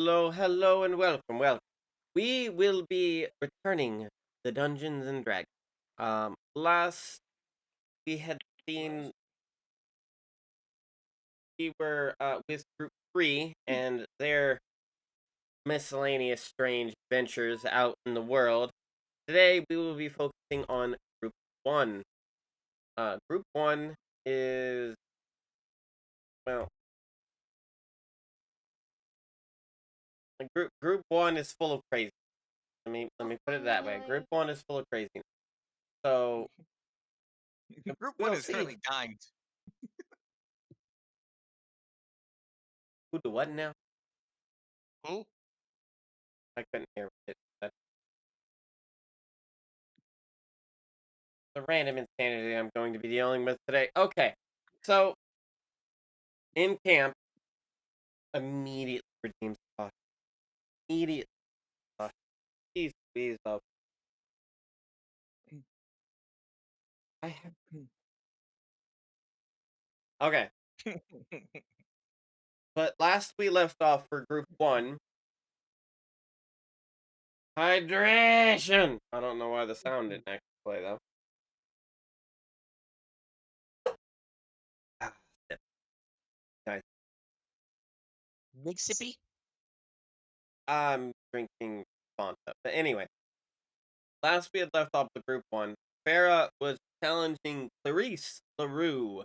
Hello, hello, and welcome. Welcome. We will be returning the Dungeons and Dragons. Last we had seen we were with Group Three and their miscellaneous strange ventures out in the world. Today we will be focusing on Group One. Group One is well, Group One is full of crazy. Let me put it that way. Group One is full of craziness. So Group one we'll is see currently dying. who the what now. Who? I couldn't hear it. That's the random insanity I'm going to be dealing with today. Okay, so in camp, immediately redeems caution. Immediately caution. Jeez, please, I have. Okay, but last we left off for group one, hydration. I don't know why the sound didn't actually play though. Ah, shit. Nice. Big sippy? I'm drinking Fanta. But anyway, last we had left off the group one, Farah was challenging Clarice LaRue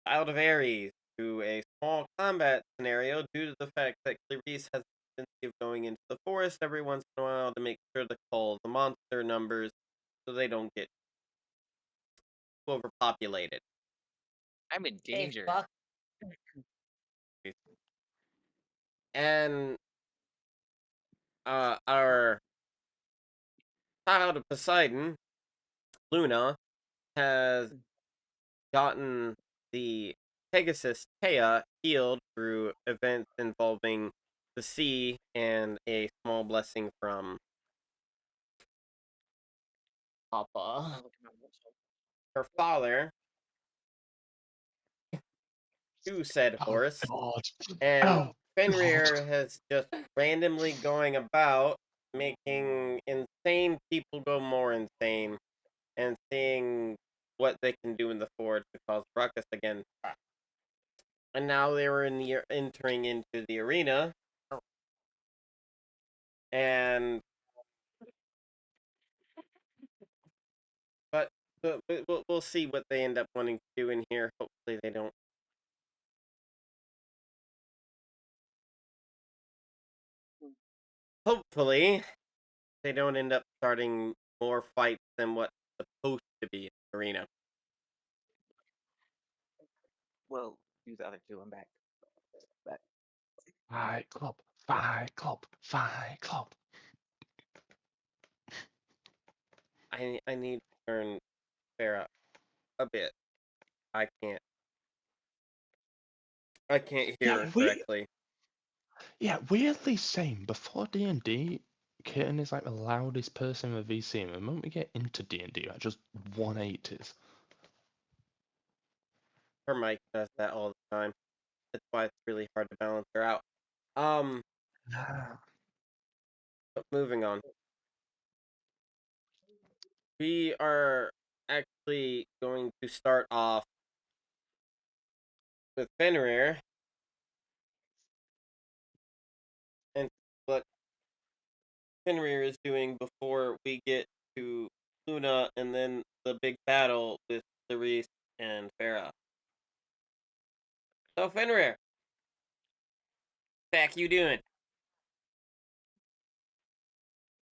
out of Aries to a small combat scenario due to the fact that Clarice has a tendency of going into the forest every once in a while to make sure to cull the monster numbers so they don't get overpopulated. I'm in Hey, danger. fuck. And our child of Poseidon, Luna, has gotten the Pegasus Taya healed through events involving the sea and a small blessing from Papa, Oh, look at my muscle. her father, to said Oh horse, God. and Oh God. Fenrir has just randomly going about making insane people go more insane and seeing what they can do in the forge to cause ruckus again. And now they were entering into the arena, and but we'll see what they end up wanting to do in here. Hopefully they don't. Hopefully they don't end up starting more fights than what's supposed to be in the arena. Well, use the other two. I'm back. Back. Fight Club. Fight Club. Fight Club. I need to turn Farah a bit. I can't. I can't hear Yeah, her we correctly. yeah, weirdly same. Before D&D, Kitten is like the loudest person in the VC, and the moment we get into D&D, I just 180s. Her mic does that all the time. That's why it's really hard to balance her out. Um, Ah. but moving on. We are actually going to start off with Fenrir and what Fenrir is doing before we get to Luna and then the big battle with Clarice and Farah. So Fenrir, back you doing?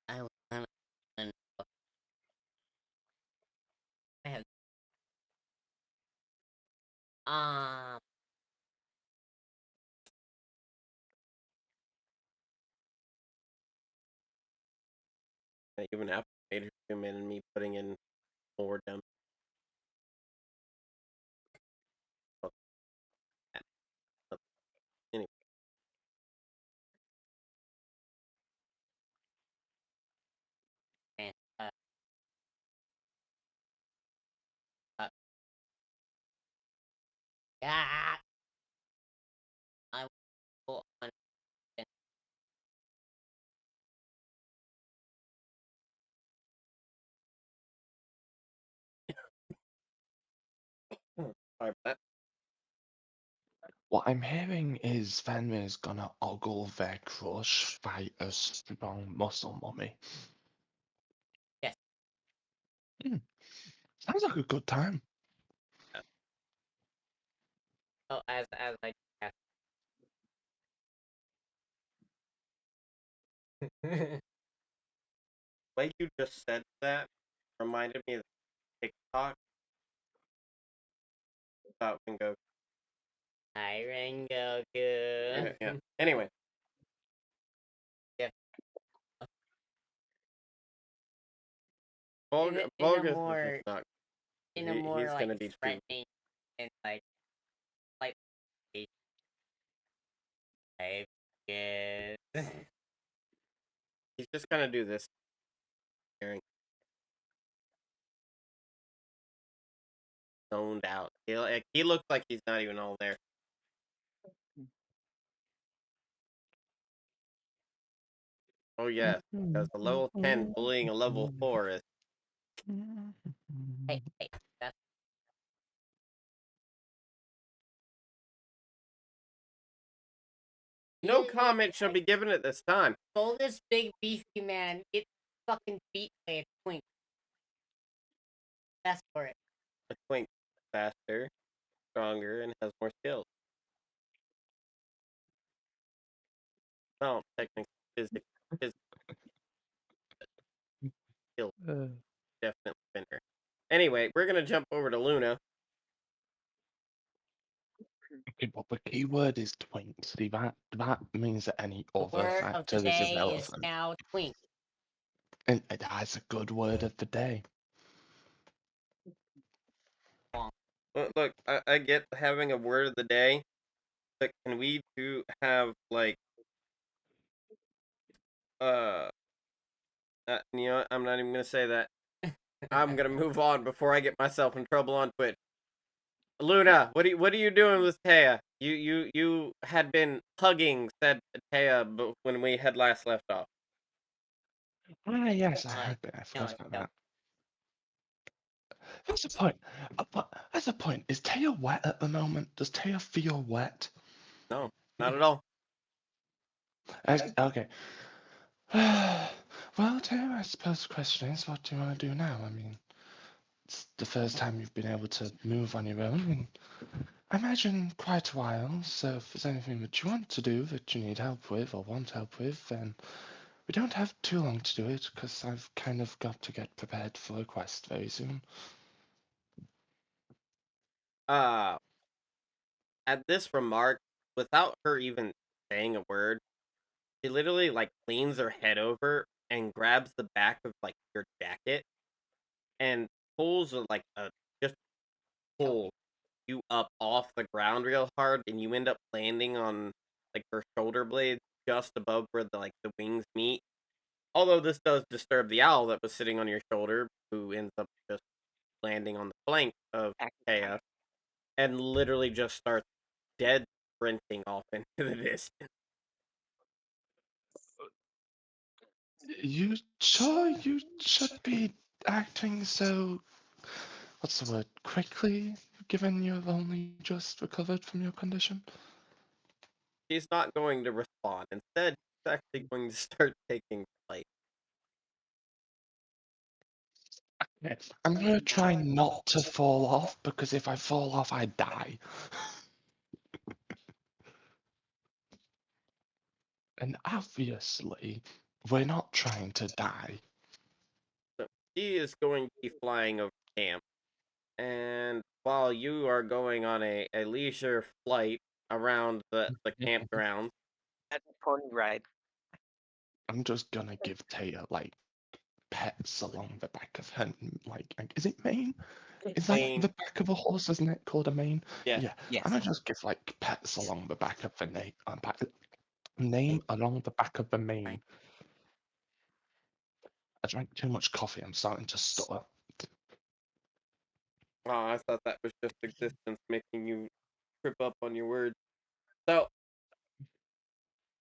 I was kind of. I have. Um. Even after made her zoom in and me putting in more dumb. Anyway, And, uh, uh, yeah. I will go on. Sorry about that. What I'm hearing is Fenrir's gonna ogle their crush, fight a strong muscle mummy. Yes. Sounds like a good time. So as I asked. The way you just said that reminded me of TikTok about Ringo. Hi, Rengoku. Yeah. Anyway, Yeah. Volgus is not. In a more He's like gonna be too. threatening and like I guess. He's just gonna do this. Zoned out. He looks like he's not even all there. Oh yes, because a level 10 bullying a level 4 is Hey, that's no comment shall be given at this time. Told this big beefy man get fucking beat by a twink. Ask for it. A twink faster, stronger, and has more skills. No, technically, physics, skill, definitely better. Anyway, we're gonna jump over to Luna. Okay, but the key word is twink. See, that means that any The other word of the factors is day is irrelevant. now twink. And that's a good word of the day. Look, I get having a word of the day, but can we have like uh, you know what? I'm not even gonna say that. I'm gonna move on before I get myself in trouble on Twitch. Luna, what are you doing with Taya? You had been hugging said Taya when we had last left off. Ah, yes, I Uh, had been. I no, forgot about no. that. That's the point. But that's the point. Is Taya wet at the moment? Does Taya feel wet? No, not at all. Okay. Well, Taya, I suppose the question is, what do you want to do now? I mean, it's the first time you've been able to move on your own in, I imagine, quite a while. So if there's anything that you want to do that you need help with or want help with, then we don't have too long to do it because I've kind of got to get prepared for a quest very soon. Uh, at this remark, without her even saying a word, she literally like leans her head over and grabs the back of like your jacket and pulls like a just pull you up off the ground real hard, and you end up landing on like her shoulder blade just above where the wings meet. Although this does disturb the owl that was sitting on your shoulder, who ends up just landing on the flank of Taya and literally just starts dead sprinting off into the distance. You sure you should be acting so, what's the word, quickly, given you've only just recovered from your condition? She's not going to respond. Instead, she's actually going to start taking flight. Yes. I'm gonna try not to fall off because if I fall off, I die. And obviously, we're not trying to die. So she is going to be flying over camp. And while you are going on a leisure flight around the campground, That's a pony ride. I'm just gonna give Taya like pets along the back of her, is it mane? Is that Mane. the back of a horse? Isn't it called a mane? Yeah. Yeah, Yes. I'm gonna just give like pets along the back of the name along the back of the mane. I drank too much coffee. I'm starting to stutter. Oh, I thought that was just existence making you trip up on your words. So,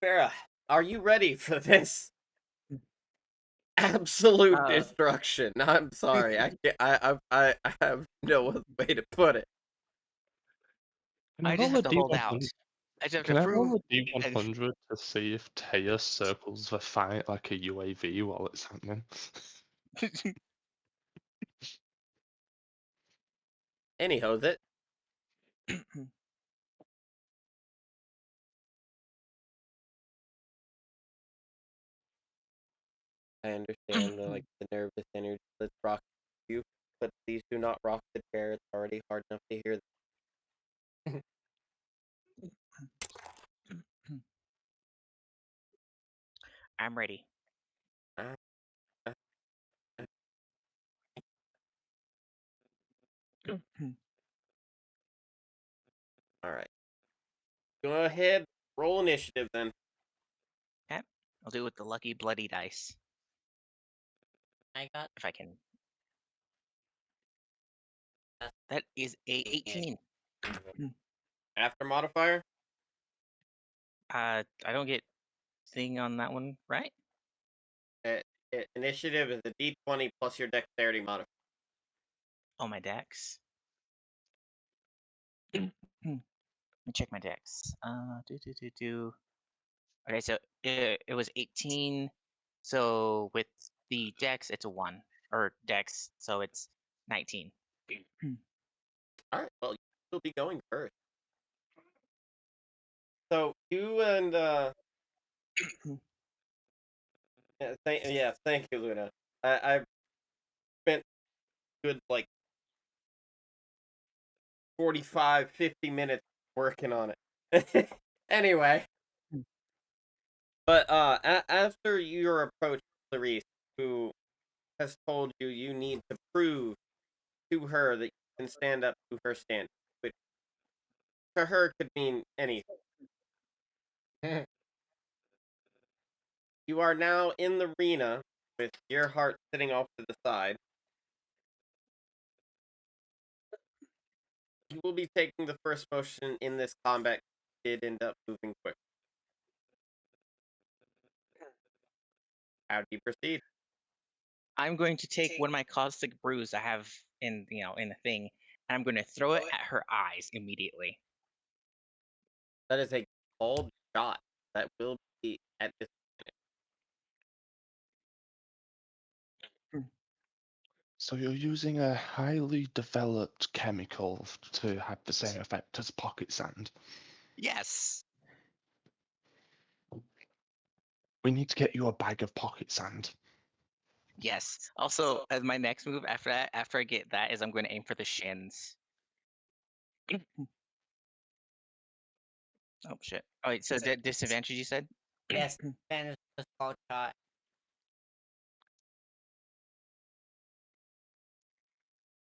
Farah, are you ready for this? Absolute Uh, destruction. I'm sorry. I can't, I have no other way to put it. Can I I just roll have a to hold out. D100? I just have to Can I prove. roll a D100 to see if Taya circles the fight like a UAV while it's happening? Anyhow, that I understand the nervous energy that's rocking you, but please do not rock the chair. It's already hard enough to hear. I'm ready. Ah, ah, ah. All right, go ahead, roll initiative then. Okay. I'll do it with the lucky bloody dice. I got If I can. That's That is a 18. After modifier, I don't get thing on that one, right? uh, initiative is a D20 plus your dexterity modifier. Oh, my dex. Let me check my dex. Do. Okay, so it was 18. So with the dex, it's a 1. Or dex, so it's 19. All right, well, you'll be going first. So you and thank you, Luna. I've spent good like 45, 50 minutes working on it. Anyway, but after your approach, Clarice, who has told you you need to prove to her that you can stand up to her standard, which to her could mean anything. You are now in the arena with your heart sitting off to the side. You will be taking the first motion in this combat. Did end up moving quick. How do you proceed? I'm going to take one of my caustic brews I have in in the thing, and I'm going to throw it at her eyes immediately. That is a cold shot. That will be at this. So you're using a highly developed chemical to have the same effect as pocket sand. Yes. We need to get you a bag of pocket sand. Yes. Also, as my next move after that, after I get that, is I'm going to aim for the shins. Oh shit! Oh wait, so disadvantage you said? yes, Spanish was called shot.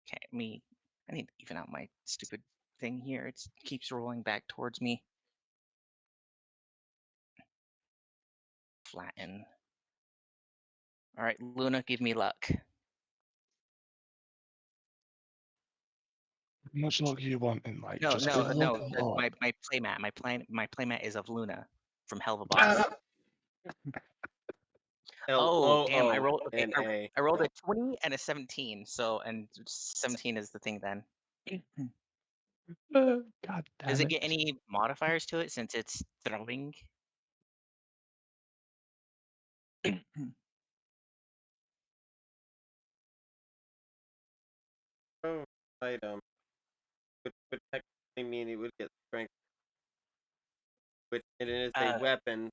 Okay, I need to even out my stupid thing here. It keeps rolling back towards me. Flatten. All right, Luna, give me luck. How much luck do you want in like No, just no, good luck no. or My playmat, my playmat is of Luna from Hell of a Boss. Ah! Oh, damn! I LOO rolled. Okay, and A. I rolled a 20 and a 17. So, and 17 is the thing then. God Does damn it it. get any modifiers to it since it's throwing? Oh, item. Which would technically mean it would get strength, which it is a Uh, weapon,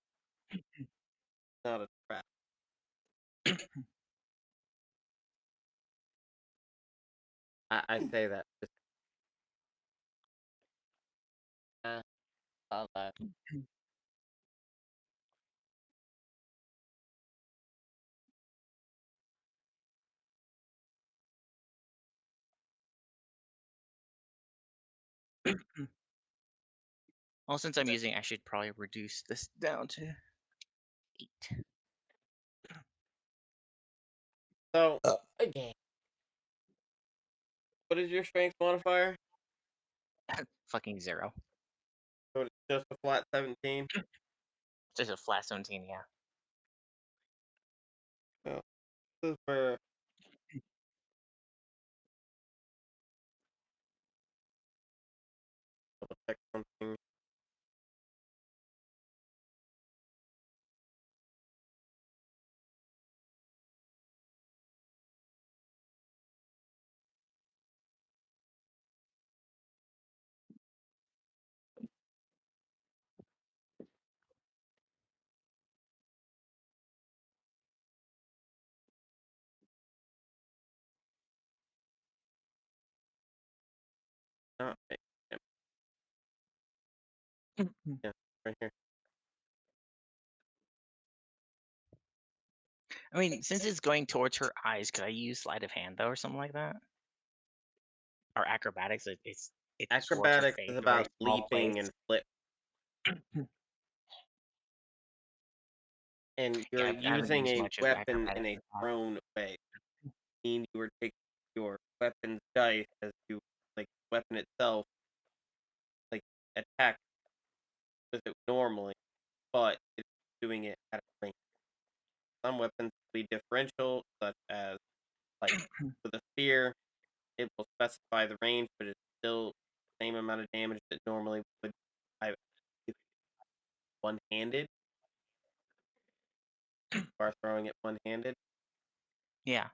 not a trap. I say that. Saw that. well, since I'm using, I should probably reduce this down to 8. So, Okay. what is your strength modifier? Fucking 0. So it's just a flat 17. Just a flat 17, yeah. Well, this is for check something. Oh, yeah, yeah, right here. I mean, since it's going towards her eyes, could I use sleight of hand though, or something like that? Or acrobatics? It's towards her Acrobatics face, is a very about small leaping place. and flip, and Yeah, you're I haven't using used a much of weapon in acrobatics a in the past. thrown way. Mean you were taking your weapon's dice as you like weapon itself, like attack with it normally, but it's doing it at a range. Some weapons will be differential, such as like with a spear, it will specify the range, but it's still the same amount of damage that normally would I if one-handed or throwing it one-handed. Yeah,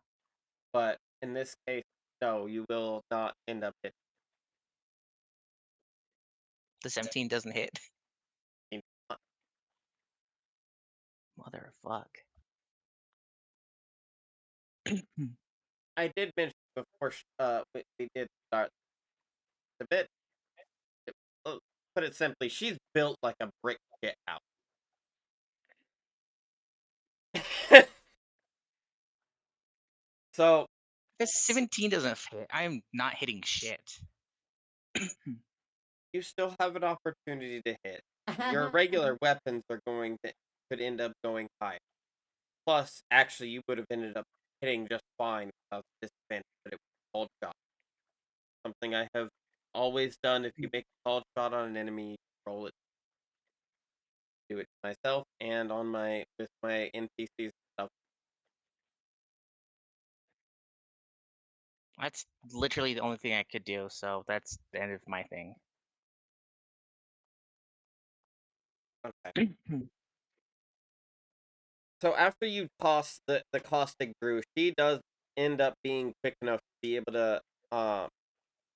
But in this case, no, you will not end up the 17 doesn't hit. hitting. Mother of fuck. I did mention before we did start a bit. uh, Put it simply, she's built like a brick shit house. So If 17 doesn't hit, I'm not hitting shit. you still have an opportunity to hit. Your regular weapons are going to could end up going high. Plus, actually, you would have ended up hitting just fine without disadvantage, but it was a called shot. Something I have always done. If you make a called shot on an enemy, roll it. Do it myself and on my with my NPCs stuff. That's literally the only thing I could do, so that's the end of my thing. Okay. So after you toss the caustic brew, she does end up being quick enough to be able to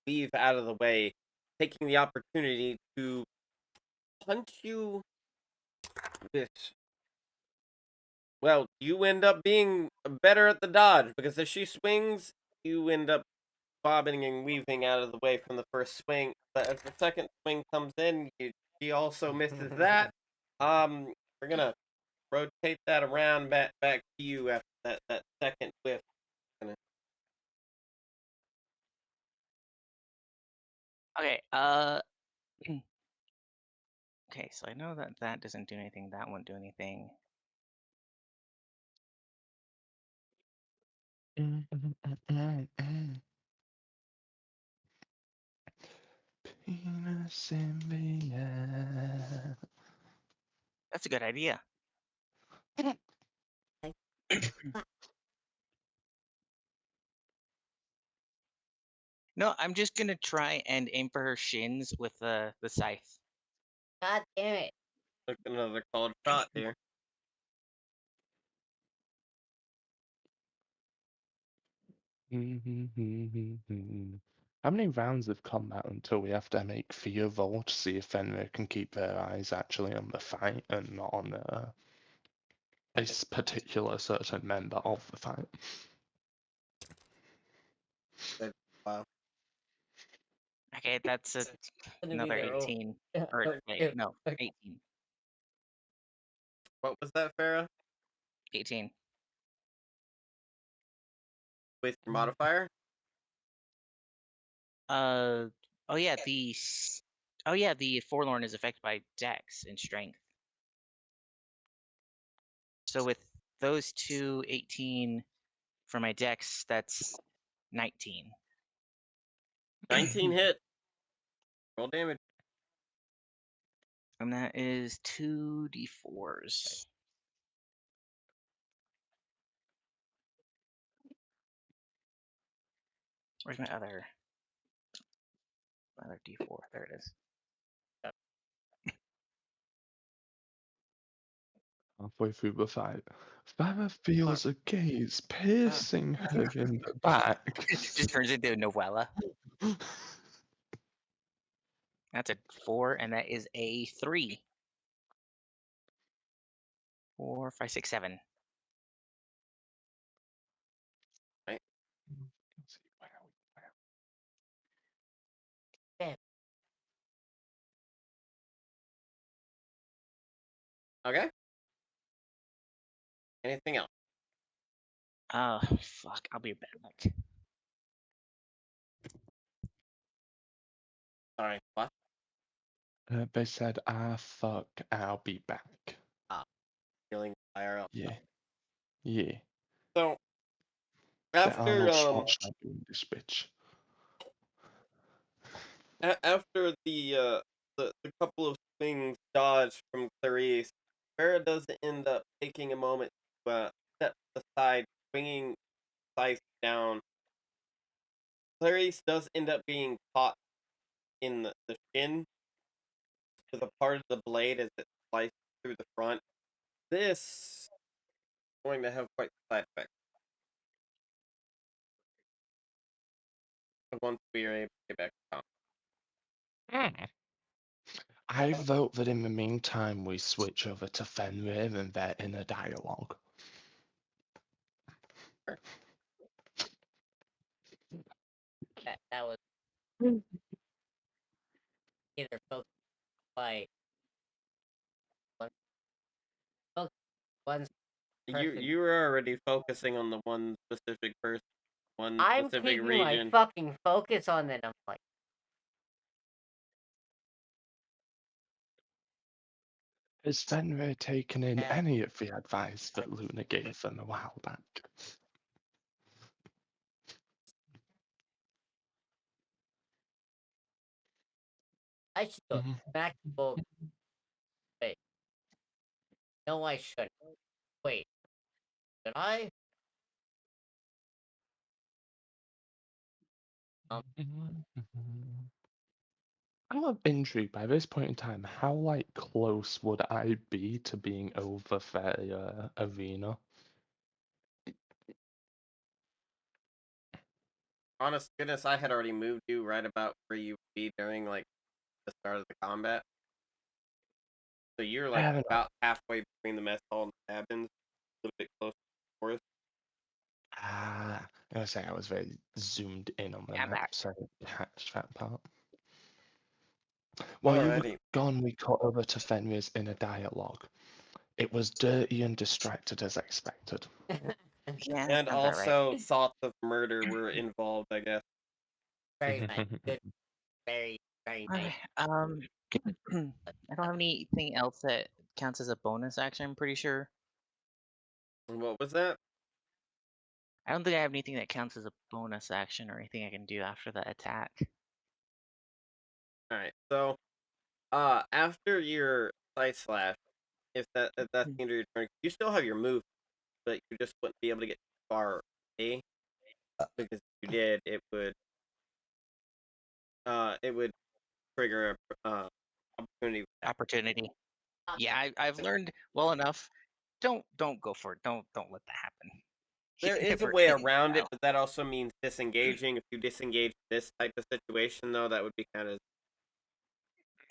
weave out of the way, taking the opportunity to punch you with. Well, you end up being better at the dodge because if she swings, you end up bobbing and weaving out of the way from the first swing. But if the second swing comes in, she also misses that. We're gonna rotate that around back to you after that second whiff. Okay, okay, so I know that that doesn't do anything, that won't do anything. Penis in the air. That's a good idea. No, I'm just gonna try and aim for her shins with the scythe. God damn it. Took another called shot here. How many rounds of combat until we have to make fear roll to see if Fenrir can keep their eyes actually on the fight and not on a particular certain member of the fight? Wow. Okay, that's Gonna be another there. 18. Or wait, Yeah, no, okay. 18. What was that, Farah? 18. With your modifier? Oh yeah, oh yeah, the forlorn is affected by dex and strength. So with those two 18 for my dex, that's 19. 19 hit. Roll damage. And that is 2d4s. Where's my other d4? There it is. halfway through the fight, Farah feels a gaze piercing her in the back. It just turns into a novella. That's a 4, and that is a 3. 4, 5, 6, 7. Right. Let's see, where are we? Damn. Okay. Anything else? Oh, fuck. I'll be back. Sorry. What? They said, fuck, I'll be back. Feeling IRL. Yeah. Yeah. So Get after Arnold Schwarzenegger in this bitch. after the couple of things dodged from Clarice, Farah does end up taking a moment to step aside, swinging scythe down. Clarice does end up being caught in the shin with a part of the blade as it slices through the front. This is going to have quite the side effect once we are able to get back to town. I vote that in the meantime we switch over to Fenrir and their inner dialogue. That was either focused by one, focus, one person. You were already focusing on the one specific person, one I'm specific keeping my region. fucking focus on them. I'm like, Has Fenrir taken in yeah, any of the advice that Luna gave them a while back? I should go back to both. Wait, no, I shouldn't. Wait, should I? I'm intrigued by this point in time. How close would I be to being over their arena? Honest goodness, I had already moved you right about where you would be during the start of the combat. So you're Fair enough. about halfway between the mess hall and the cabins, a little bit closer to the forest. I'm gonna say I was very zoomed in on the Yeah, I'm map, back. so I didn't catch that part. While you were Alrighty. gone, we cut over to Fenrir's inner dialogue. It was dirty and distracted as expected. Yeah, And sounds about right. also thoughts of murder were involved, I guess. Very nice. Good. Very, very nice. Okay, I don't have anything else that counts as a bonus action, I'm pretty sure. What was that? I don't think I have anything that counts as a bonus action or anything I can do after the attack. Alright, so after your side slash, if that's the end of your turn, you still have your move, but you just wouldn't be able to get too far away. Because if you did, it would trigger a opportunity attack. Opportunity. Yeah, I've learned well enough. Don't go for it. Don't let that happen. There Even is if a we're way getting around it, style. but that also means disengaging. If you disengage this type of situation, though, that would be kind of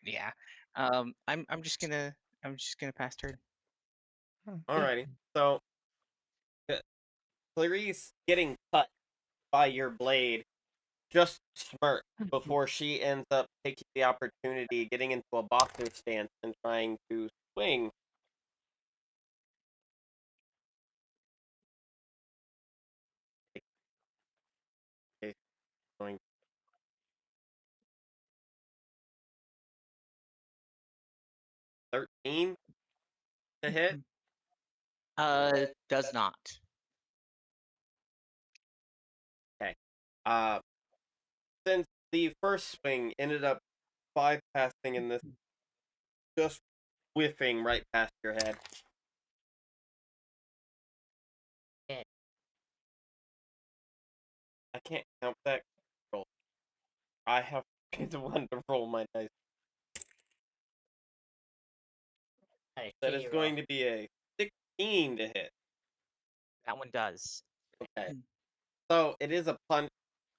Yeah. I'm just gonna pass turn. alrighty. So, Clarice getting cut by your blade just smirk before she ends up taking the opportunity, getting into a boxer stance and trying to swing. Okay, going 13 to hit. Does not. Okay. Uh, since the first swing ended up bypassing in this, just whiffing right past your head. Yeah. I can't count that roll. I have to be the one to roll my dice. Had a That is shitty going roll. to be a 14 to hit. That one does. Okay. So it is a punch,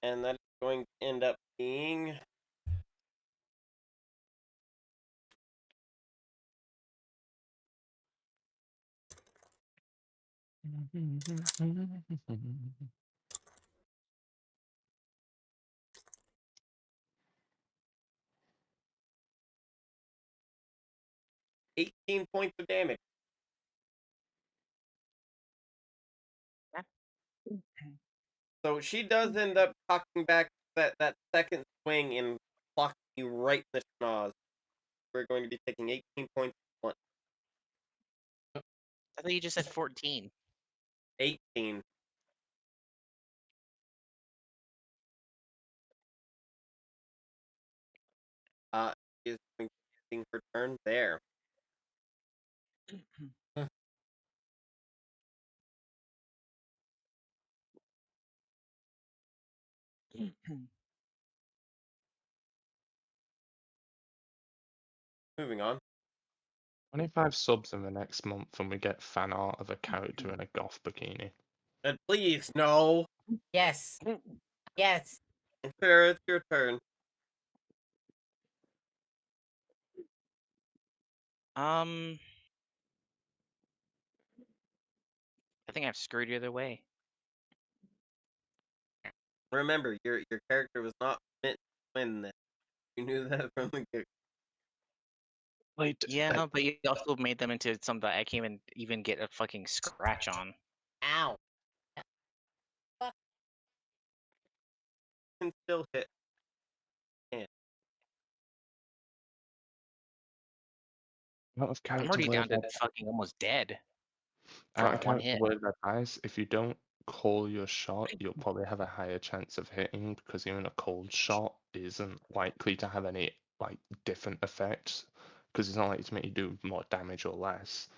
and that's going to end up being 18 points of damage. So she does end up cocking back that second swing and clocking you right in the schnoz. We're going to be taking 18 points. I thought you just said 14. 18. Is going to be ending her turn there. Moving on. 25 subs in the next month, and we get fan art of a character in a goth bikini. And please, no. Yes. Yes. Farrah, it's your turn. I think I've screwed you either way. Remember, your character was not meant to win this. You knew that from the get. Wait, Yeah, but you also made them into something that I can't even get a fucking scratch on. Ow. Can still hit. Yeah. out of I'm character already word down to fucking almost dead. out For of one character hit. word of advice, if you don't call your shot, you'll probably have a higher chance of hitting, because even a cold shot isn't likely to have any like different effects, because it's not likely to make you do more damage or less.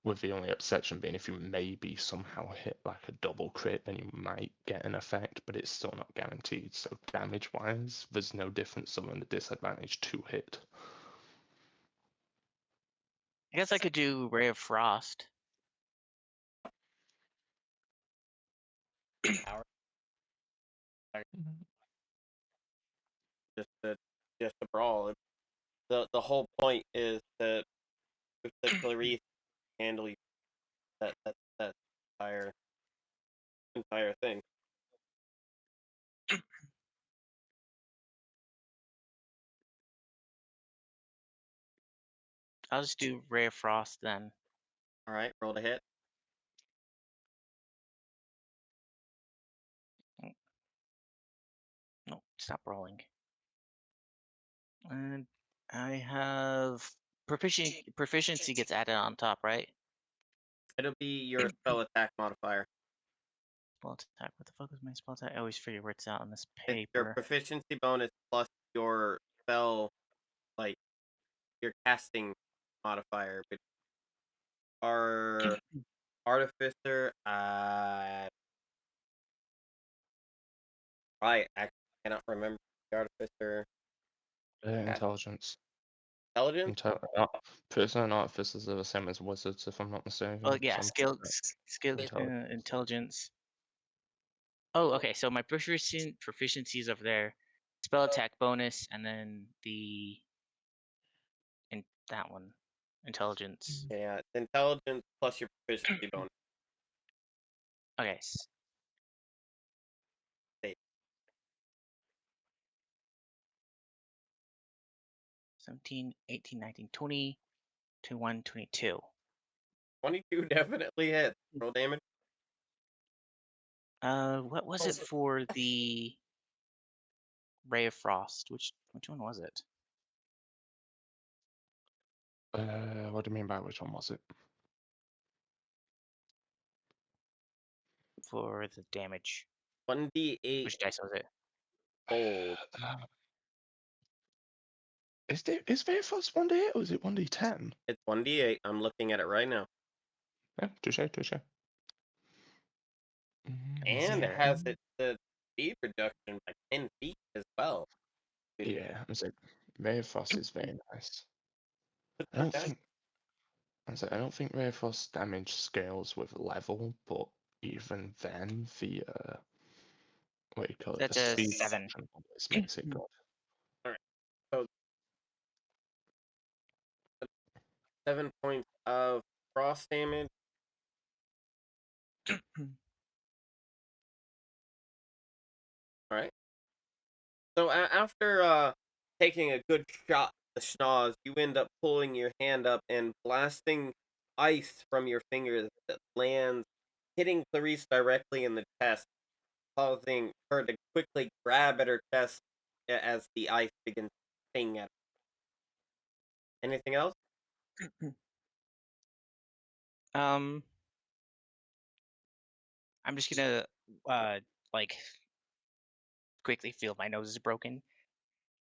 With the only exception being if you maybe somehow hit like a double crit, then you might get an effect, but it's still not guaranteed. So damage wise, there's no difference other than the disadvantage to hit. I guess I could do Ray of Frost. Power. Just a brawl. The whole point is that if the Clarice handle you, that entire thing. I'll just do Ray of Frost then. All right, roll to hit. No, stop rolling. And I have proficiency gets added on top, right? It'll be your spell attack modifier. Spell attack. What the fuck is my spell attack? I always forget where it's out on this It's your paper. proficiency bonus plus your spell, like your casting modifier. Which are artificer. I actually cannot remember the artificer. Intelligence. Intelligence. Person and artificers are the same as wizards, if I'm not mistaken. Oh yeah, Something skill, intelligence. Oh, okay. So my proficiency is over there. Spell attack bonus, and then that one, intelligence. Yeah, intelligence plus your proficiency bonus. Okay. 17, 18, 19, 20, 21, 22. 22 definitely hits. Roll damage. What was it for the Ray of Frost? Which one was it? What do you mean by which one was it? For the damage. 1d8 Which dice was it? cold. Is there first 1d8 or is it 1d10? It's 1d8. I'm looking at it right now. Yeah, touche. And it has the speed reduction by 10 feet as well. Yeah, I'm saying Ray of Frost is very nice. Put I that don't down. think I don't think Ray Force damage scales with level, but even then, the what do you call it? The That's a speed 7. reduction always makes it good. Alright, so 7 points of frost damage. Alright. So after taking a good shot at the schnoz, you end up pulling your hand up and blasting ice from your fingers that lands, hitting Clarice directly in the chest, causing her to quickly grab at her chest as the ice begins to sting at her. Anything else? I'm just gonna like quickly feel my nose is broken,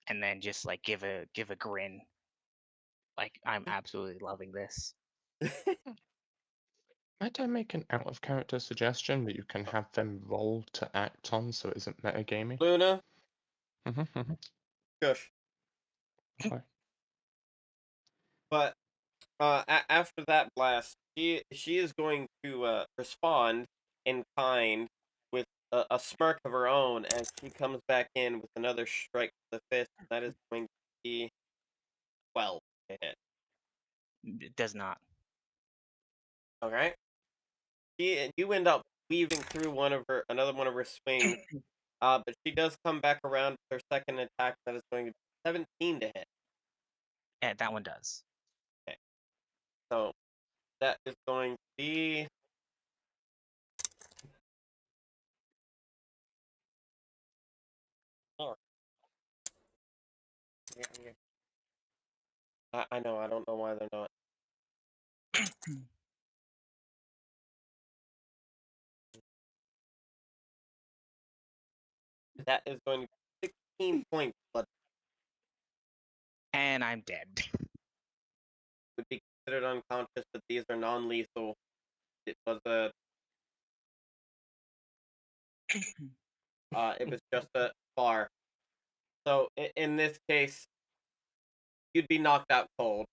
and then just like give a grin. Like I'm absolutely loving this. Might I make an out of character suggestion that you can have them roll to act on so it isn't metagaming? Luna, Mm-hmm. shush. Okay. But after that blast, she is going to respond in kind with a smirk of her own as she comes back in with another strike to the fist. That is going to be 12 to hit. It does not. Okay. You end up weaving through another one of her swings, but she does come back around with her second attack. That is going to be 17 to hit. Yeah, that one does. Okay. So that is going to be all right. I know. I don't know why they're not. That is going to be 16 points. Blood And I'm dead. would be considered unconscious, but these are non-lethal. It was a. It was just a bar. So in this case, you'd be knocked out cold.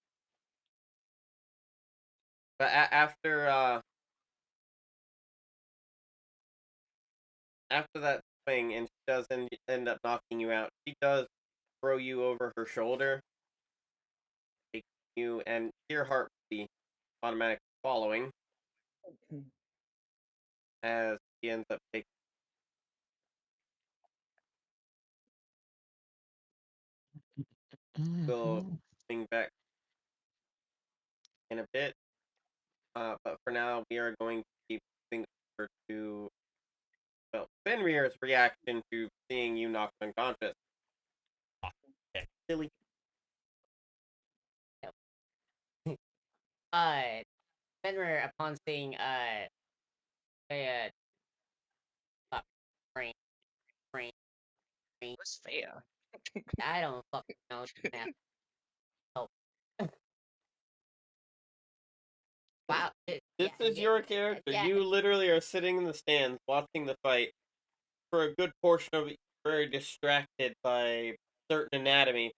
But after that swing, and she does end up knocking you out. She does throw you over her shoulder, taking you, and your heart will be automatically following as he ends up taking. Will Mm-hmm. swing back in a bit. But for now, we are going to keep moving over to Fenrir's reaction to seeing you knocked unconscious. Silly. Fenrir, upon seeing a brain, brain, brain, What's fair? I don't fucking know. Man. Oh. Wow. This is your character. Yeah. You literally are sitting in the stands watching the fight. For a good portion of it, you're very distracted by certain anatomy,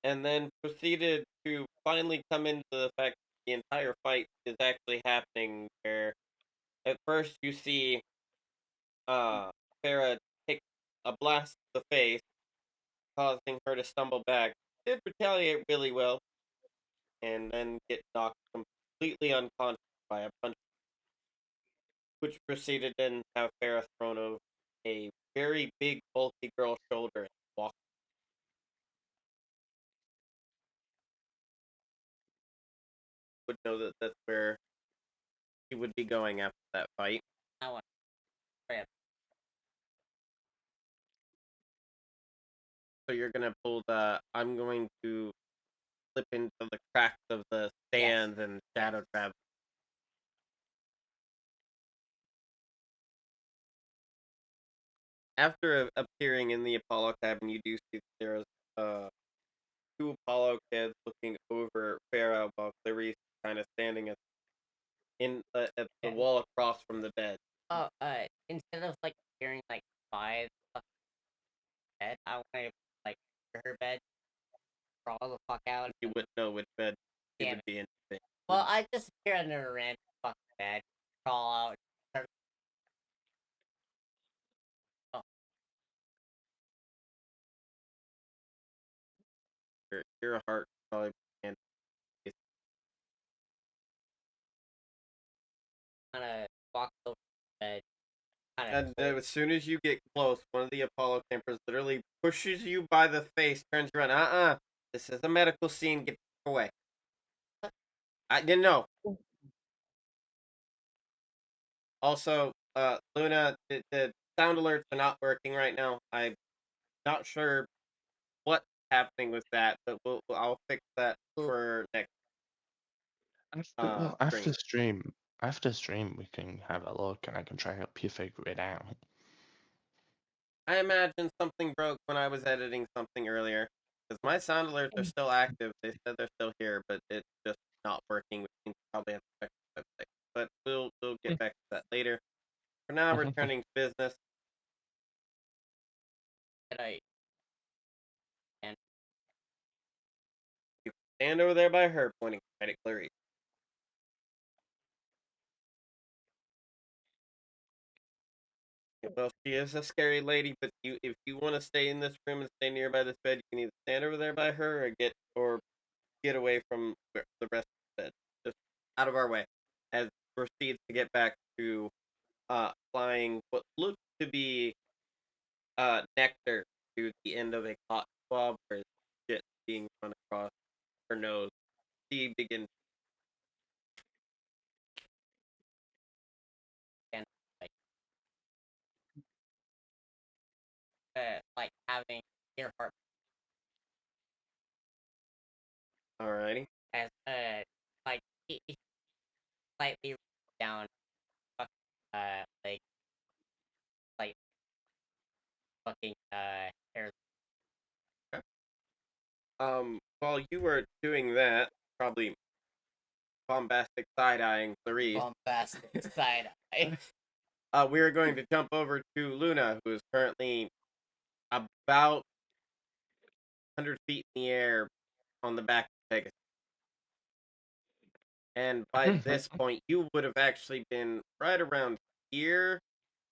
and then proceeded to finally come into the fact that the entire fight is actually happening. Where at first you see Farah take a blast to the face, causing her to stumble back. Did retaliate really well, and then get knocked completely unconscious by a punch, which proceeded then have Farah thrown over a very big, bulky girl's shoulder and walk. Would know that that's where he would be going after that fight. I want. So you're gonna pull the. I'm going to slip into the cracks of the stands and shadow trap. After appearing in the Apollo cabin, you do see that there's two Apollo kids looking over Farah while Clarice is kind of standing at the wall across from the bed. Oh, instead of like hearing like by the fucking bed, I want to like her bed, crawl the fuck out. You wouldn't know which bed it Damn would it. be in. Well, I just crawl out. Start, oh, Your heart probably began to kind of walk over the bed. Kind of and as soon as you get close, one of the Apollo campers literally pushes you by the face, turns around. This is a medical scene. Get away. I didn't know. Also, Luna, the sound alerts are not working right now. I'm not sure what's happening with that, but I'll fix that for next stream. After stream, we can have a look, and I can try to help you figure it out. I imagine something broke when I was editing something earlier, because my sound alerts are still active. They said they're still here, but it's just not working, which means probably have to check the website. But we'll get back to that later. For now, returning to business. that I and You stand over there by her, pointing right at Clarice. Well, she is a scary lady, but if you want to stay in this room and stay nearby this bed, you can either stand over there by her or get away from the rest of the bed, just out of our way. As proceeds to get back to flying what looks to be nectar to the end of a cotton swab where shit being run across her nose. She begins. and like having your heart Alrighty. as like he slightly down, like like fucking hair While you were doing that, probably bombastic side eyeing Clarice. bombastic side eye. We are going to jump over to Luna, who is currently about 100 feet in the air on the back of Pegasus. And by this point, you would have actually been right around here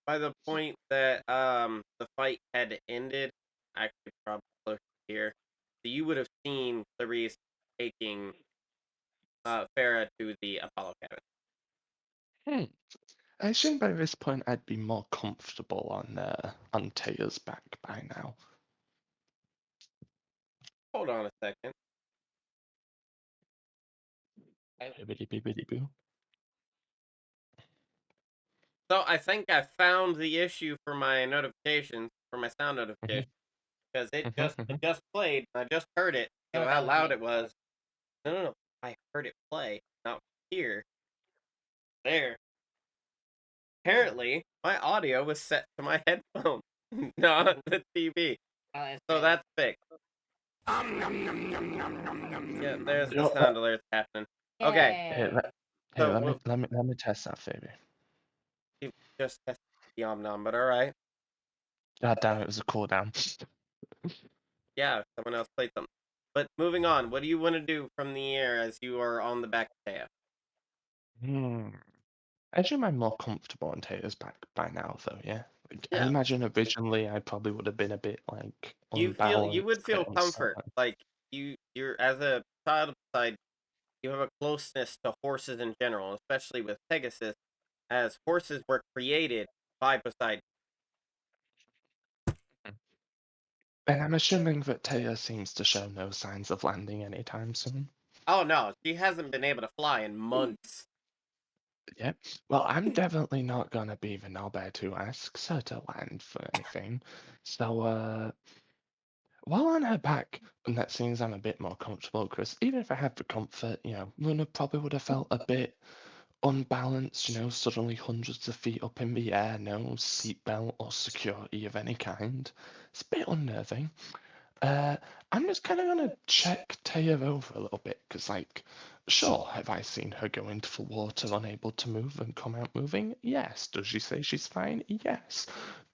by the point that the fight had ended. Actually, probably close to here. So you would have seen Clarice taking Farah to the Apollo cabin. I assume by this point I'd be more comfortable on Taya's back by now. Hold on a second. Bibbidi bibbidi boo. So I think I found the issue for my notifications, for my sound notification, because it just played. And I just heard it. So No, how that was loud me. it was. No. I heard it play, not here. There. Apparently, my audio was set to my headphone, not the TV. So that's fixed. Yeah, there's the sound alerts happening. Okay, Hey, so let me test that, Phoebe. you just tested the Omnom, but alright. God damn, it was a cooldown. Yeah, someone else played something. But moving on, what do you want to do from the air as you are on the back of Taya? I assume I'm more comfortable on Taya's back by now, though, yeah? Like, I Yeah. imagine originally I probably would have been a bit, like, You would unbalanced, feel quite comfort. uncertain. Like you're as a child side, you have a closeness to horses in general, especially with Pegasus, as horses were created by Poseidon. And I'm assuming that Taya seems to show no signs of landing anytime soon. Oh no, she hasn't been able to fly in months. Yep. Well, I'm definitely not gonna be the knobhead who asks her to land for anything. So, while on her back, and that seems I'm a bit more comfortable, because even if I had the comfort, Luna probably would have felt a bit unbalanced, suddenly hundreds of feet up in the air, no seatbelt or security of any kind. It's a bit unnerving. I'm just kind of gonna check Taya over a little bit, because, like, sure, have I seen her go into the water unable to move and come out moving? Yes. Does she say she's fine? Yes.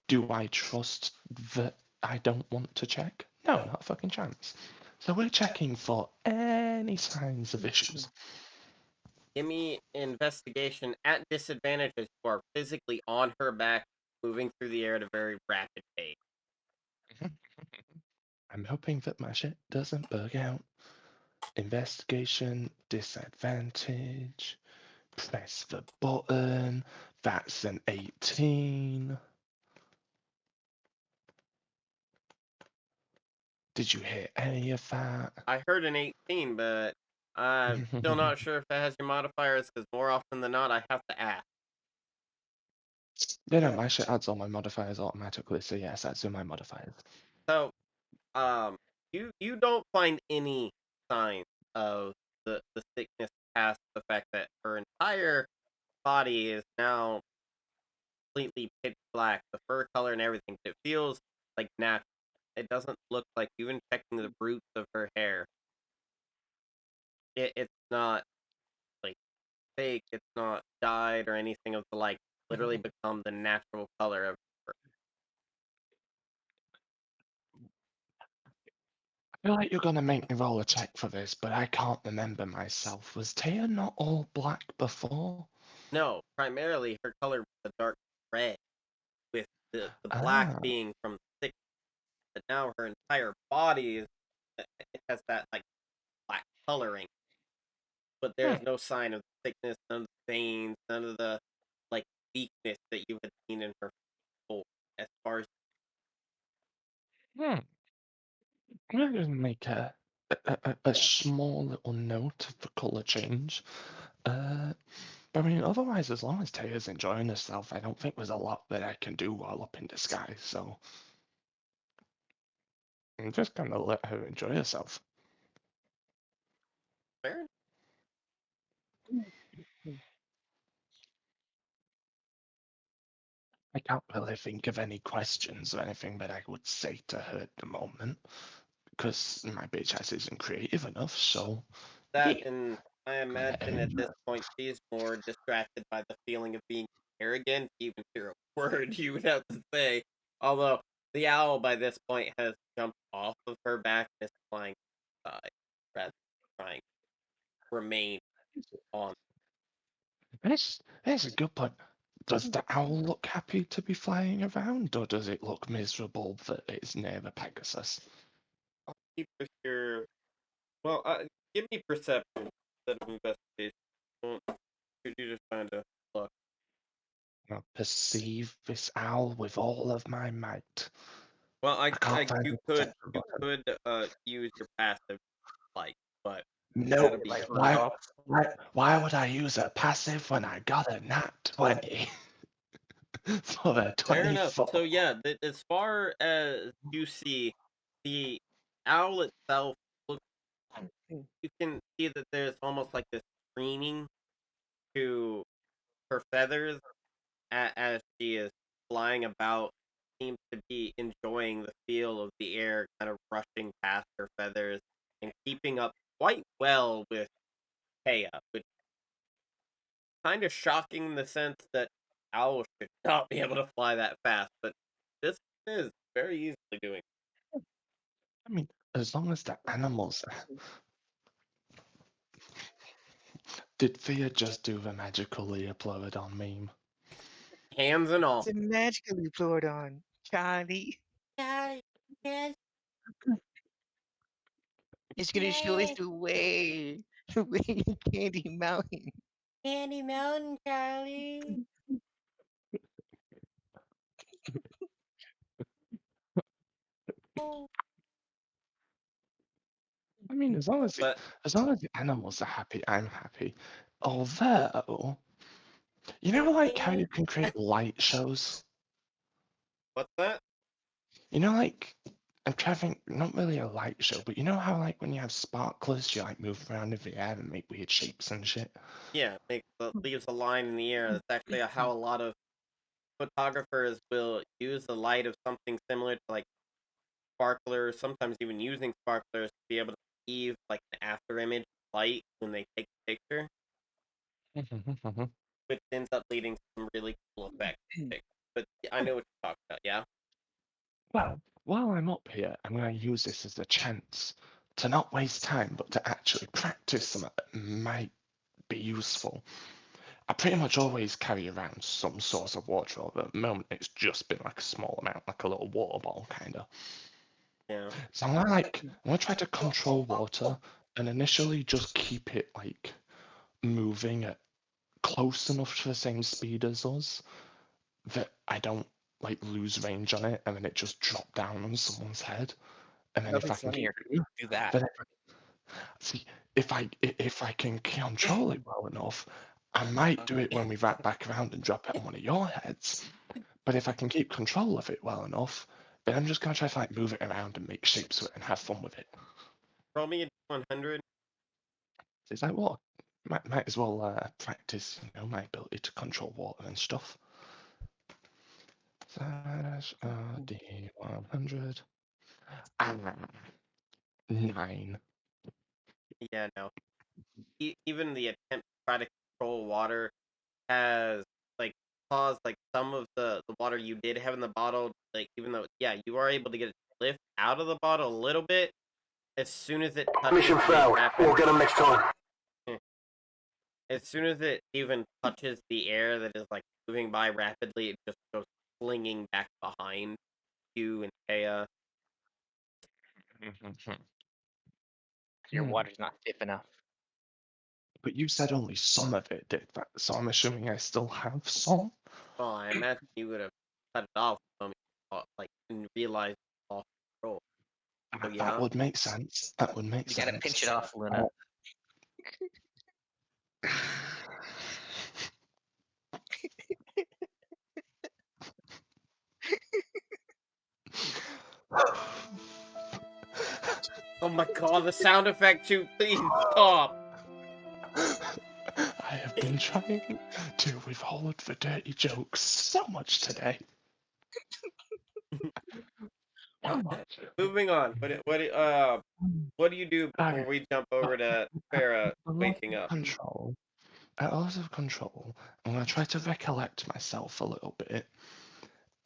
Do I trust that I don't want to check? No, not a fucking chance. So we're checking for any signs of issues. Give me investigation at disadvantage as you are physically on her back, moving through the air at a very rapid pace. I'm hoping that my shit doesn't bug out. Investigation, disadvantage. Press the button. That's an 18. Did you hear any of that? I heard an 18, but I'm still not sure if that has your modifiers because more often than not, I have to ask. Yeah, no, my shit adds all my modifiers automatically, so yes, that's in my modifiers. So, you don't find any signs of the sickness past the fact that her entire body is now completely pitch black, the fur color and everything. It feels like natural. It doesn't look like even checking the roots of her hair. It's not like fake. It's not dyed or anything of the like. Literally become the natural color of her. I feel like you're gonna make me roll a check for this, but I can't remember myself. Was Taya not all black before? No, primarily her color was a dark red, with the black Ah. being from the sick. But now her entire body it has that like black coloring, but Hmm. there's no sign of sickness, none of the veins, none of the like weakness that you had seen in her before. As far as Hmm. I'm gonna just make a small little note of the colour change. But I mean, otherwise, as long as Taya's enjoying herself, I don't think there's a lot that I can do while up in disguise. So I'm just gonna let her enjoy herself. fair, I can't really think of any questions or anything that I would say to her at the moment because my bitch ass isn't creative enough. So that yeah, and I gonna let her imagine at enjoy this point she's more distracted by the feeling of being arrogant to even hear a word you would have to say. Although the owl by this point has jumped off of her back and is flying side rather than trying to remain herself. on. That's a good point. Does the owl look happy to be flying around, or does it look miserable that it's near the Pegasus? I'll keep with your well, give me perception instead of investigation. Well, could you just find a look? I perceive this owl with all of my might. Well, I can't find you the perception button. could use your passive light, but No, that'll be your Turn it off. why would I use a passive when I got a nat 20 for a fair enough. 24? So yeah, as far as you see, the owl itself looks. You can see that there's almost like this screening to her feathers as she is flying about. Seems to be enjoying the feel of the air kind of rushing past her feathers and keeping up quite well with Kea, which kind of shocking in the sense that owls should not be able to fly that fast, but this is very easily doing. I mean, as long as the animals. Did Thea just do the magical Leopleurodon meme? Hands and all. It's a magically Plordon, Charlie. Yeah, yes, It's gonna show us yay! the way to Candy Mountain. Candy Mountain, Charlie. Oh, I mean, But as long as the animals are happy, I'm happy. Although, you know, like how yay! you can create light shows. what's that? You know, like I'm trying to think, not really a light show, but you know how like when you have sparklers, you like move around in the air and make weird shapes and shit. Yeah, leaves a line in the air. That's actually how a lot of photographers will use the light of something similar to like sparklers, sometimes even using sparklers to be able to leave like an after image light when they take the picture, which ends up leading to some really cool effects. But I know what you're talking about, yeah? Well, while I'm up here, I'm going to use this as a chance to not waste time, but to actually practice some of my be useful. I pretty much always carry around some source of water, although at the moment it's just been like a small amount, like a little water bottle kind of. Yeah. So I'm gonna try to control water and initially just keep it like moving at close enough to the same speed as us that I don't like lose range on it and then it just drop down on someone's head. And then That'd if be I can keep funnier to do that. then see if I can control it well enough, I might do it when we wrap back around and drop it on one of your heads. But if I can keep control of it well enough, then I'm just gonna try to like move it around and make shapes with it and have fun with it. Roll me a 100. So it's like, well, might as well practice, my ability to control water and stuff. Slash RD100. 9. Yeah, no. Even the attempt to try to control water has like caused like some of the water you did have in the bottle, like even though you are able to get it to lift out of the bottle a little bit, as soon as it touches Mission the failed. We'll get them next time. as soon as it even touches the air that is like moving by rapidly, it just goes flinging back behind you and Kaya. Your Hmm. water's not stiff enough. But you said only some of it did that, so I'm assuming I still have some. Well, I imagine you would have cut it off when you like and realized you lost control. So That yeah. would make sense. That would make You gotta sense. pinch it off, Luna. Oh my god, the sound effect too. Please stop. I have been trying to withhold the dirty jokes so much today. So much. Moving on. What do you do before Okay, we jump but over to at Farah the loss waking of up? control, at loss of control, I'm gonna try to recollect myself a little bit,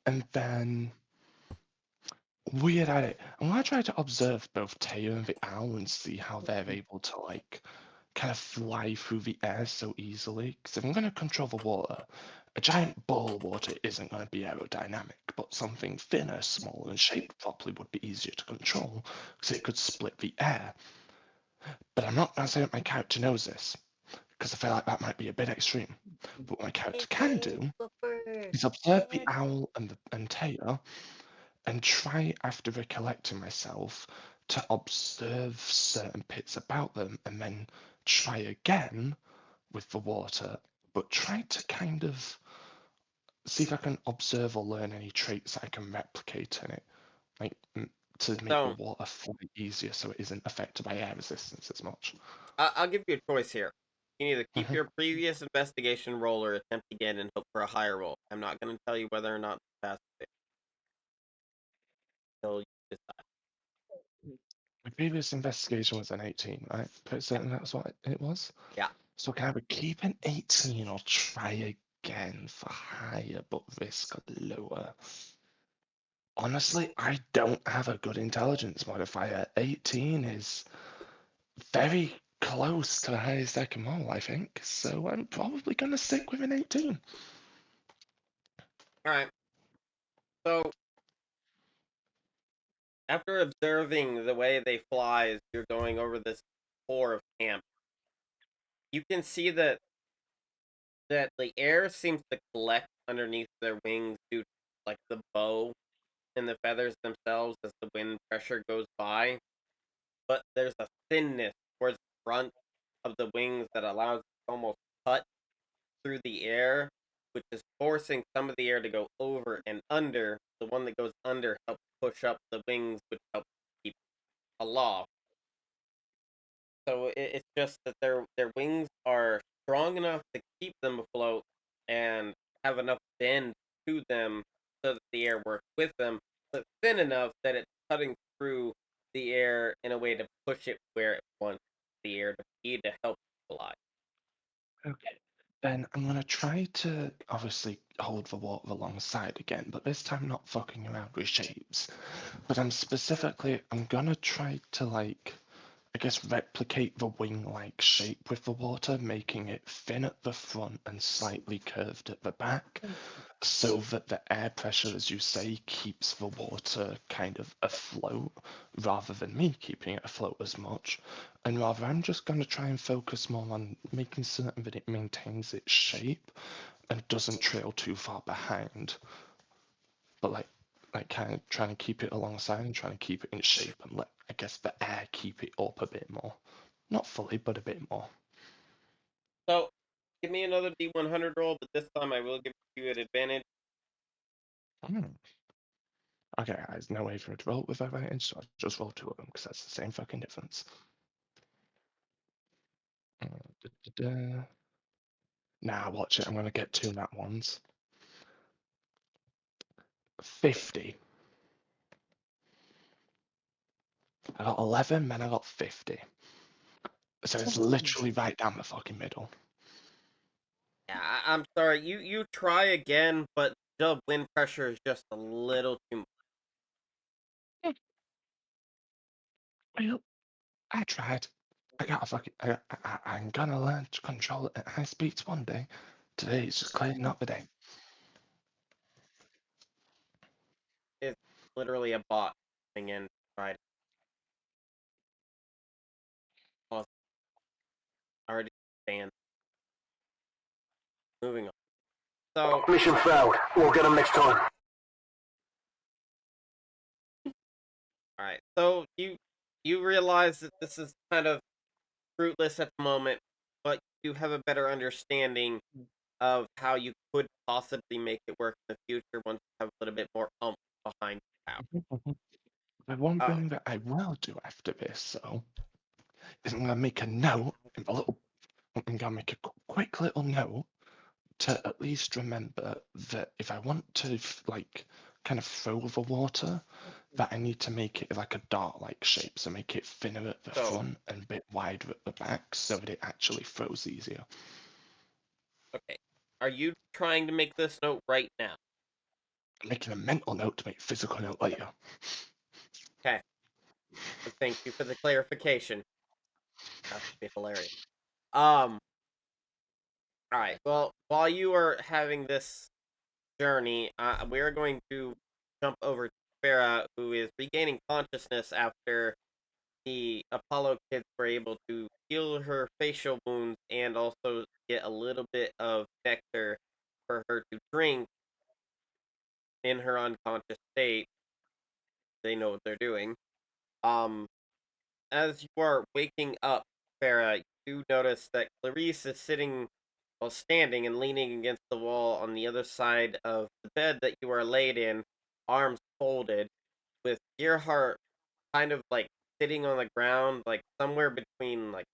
and then weird at it. I'm gonna try to observe both Taya and the owl and see how they're able to like kind of fly through the air so easily. Because if I'm gonna control the water, a giant ball of water isn't gonna be aerodynamic, but something thinner, smaller, and shaped properly would be easier to control because it could split the air. But I'm not gonna say that my character knows this because I feel like that might be a bit extreme. But what my character can do is observe the owl and Taya and try after recollecting myself to observe certain bits about them and then try again with the water, but try to kind of see if I can observe or learn any traits that I can replicate in it, like to make the So water flow easier so it isn't affected by air resistance as much. I'll give you a choice here. You can either keep Mhm. your previous investigation roll or attempt again and hope for a higher roll. I'm not going to tell you whether or not to pass it until you decide. My previous investigation was an 18, right? Pretty certain that's what it was. Yeah. So can I either keep an 18 or try again for higher but risk lower? Honestly, I don't have a good intelligence modifier. 18 is very close to the highest I can roll, I think. So I'm probably going to stick with an 18. All right. So after observing the way they fly as you're going over this core of camp, you can see that the air seems to collect underneath their wings due to like the bow and the feathers themselves as the wind pressure goes by. But there's a thinness towards the front of the wings that allows it to almost cut through the air, which is forcing some of the air to go over and under. The one that goes under helps push up the wings, which helps keep aloft. So it's just that their wings are strong enough to keep them afloat and have enough bend to them so that the air works with them, but thin enough that it's cutting through the air in a way to push it where it wants the air to be to help it fly. Okay. Then I'm going to try to obviously hold the water alongside again, but this time not fucking around with shapes. But I'm going to try to like I guess, replicate the wing-like shape with the water, making it thin at the front and slightly curved at the back, so that the air pressure, as you say, keeps the water kind of afloat, rather than me keeping it afloat as much. And rather, I'm just going to try and focus more on making certain that it maintains its shape and doesn't trail too far behind. But like kind of trying to keep it alongside and trying to keep it in shape and let, I guess, the air keep it up a bit more. Not fully, but a bit more. So, give me another D100 roll, but this time I will give you an advantage. Hmm. Okay, there's no way for it to roll with advantage, so I'll just roll two of them because that's the same fucking difference. Nah, watch it. I'm gonna get two nat ones. 50. I got 11, then I got 50. So it's literally right down the fucking middle. Yeah, I'm sorry. You try again, but the wind pressure is just a little too much. Well, I tried. I got a fucking. I'm gonna learn to control it at high speeds one day. Today it's just clearly not the day. It's literally a bot coming in to try to cause already stand. Moving on. So, Mission failed. We'll get them next time. alright. So you realize that this is kind of fruitless at the moment, but you have a better understanding of how you could possibly make it work in the future once you have a little bit more oomph behind your power. The one Uh, thing that I will do after this, though, is I'm gonna make a note in a little. I'm gonna make a quick little note to at least remember that if I want to like kind of throw the water, that I need to make it like a dart-like shape, so make it thinner at the so, front and a bit wider at the back, so that it actually throws easier. okay. Are you trying to make this note right now? I'm making a mental note to make a physical note later. Okay. Thank you for the clarification. That would be hilarious. Alright. Well, while you are having this journey, we're going to jump over to Farah, who is regaining consciousness after the Apollo kids were able to heal her facial wounds and also get a little bit of nectar for her to drink in her unconscious state. They know what they're doing. Um, as you are waking up, Farah, you notice that Clarice is sitting, well, standing and leaning against the wall on the other side of the bed that you are laid in, arms folded, with Gearhart kind of like sitting on the ground, like somewhere between like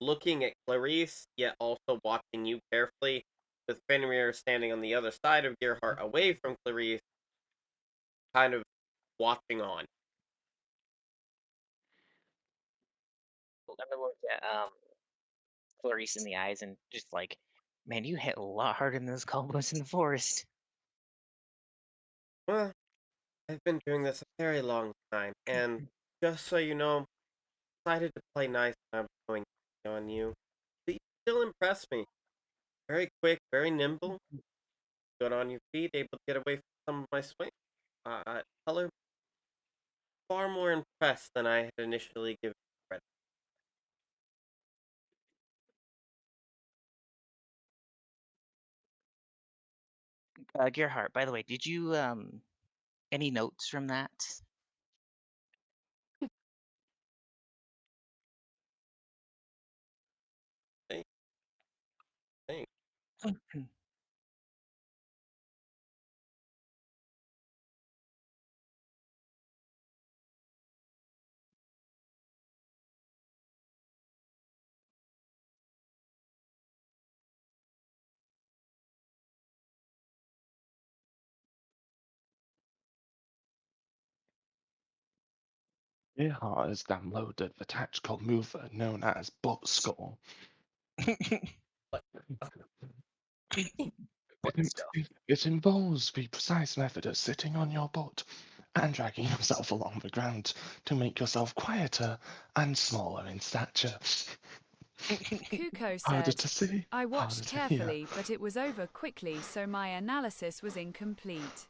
looking at Clarice, yet also watching you carefully, with Fenrir standing on the other side of Gearhart away from Clarice, kind of watching on. Let me look at Clarice in the eyes and just like, man, you hit a lot harder than those combos in the forest. Well, I've been doing this a very long time, and just so you know, decided to play nice when I was going on you. But you still impress me. Very quick, very nimble, good on your feet, able to get away from some of my swings. Color far more impressed than I had initially given credit. Gerhardt, by the way, did you any notes from that? Thank, thank. Earhart has downloaded the tactical mover known as Butt Skull. But Butt It, skull. it involves the precise method of sitting on your butt and dragging yourself along the ground to make yourself quieter and smaller in stature. Kuko Harder said, to see, I harder watched to hear. carefully, but it was over quickly, so my analysis was incomplete.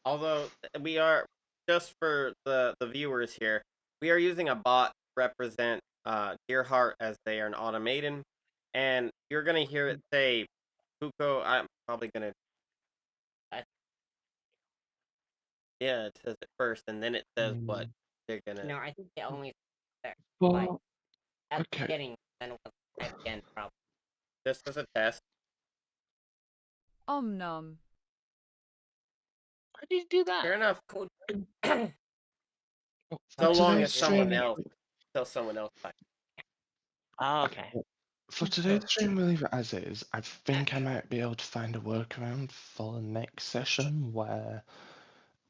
Although we are, just for the viewers here, we are using a bot to represent Gearhart as they are an automaton, and you're gonna hear it say Kuko. I'm probably gonna, yeah, it says it first, and then it says what they're gonna. No, I think it only there, like Well, at the okay. beginning, then it was at the end, probably. Just as a test. Om nom. How did you do Fair that? enough. Cool. For So long today's as someone stream, else, till someone else. Oh, okay. for today's stream, we'll leave it as is. I think I might be able to find a workaround for the next session where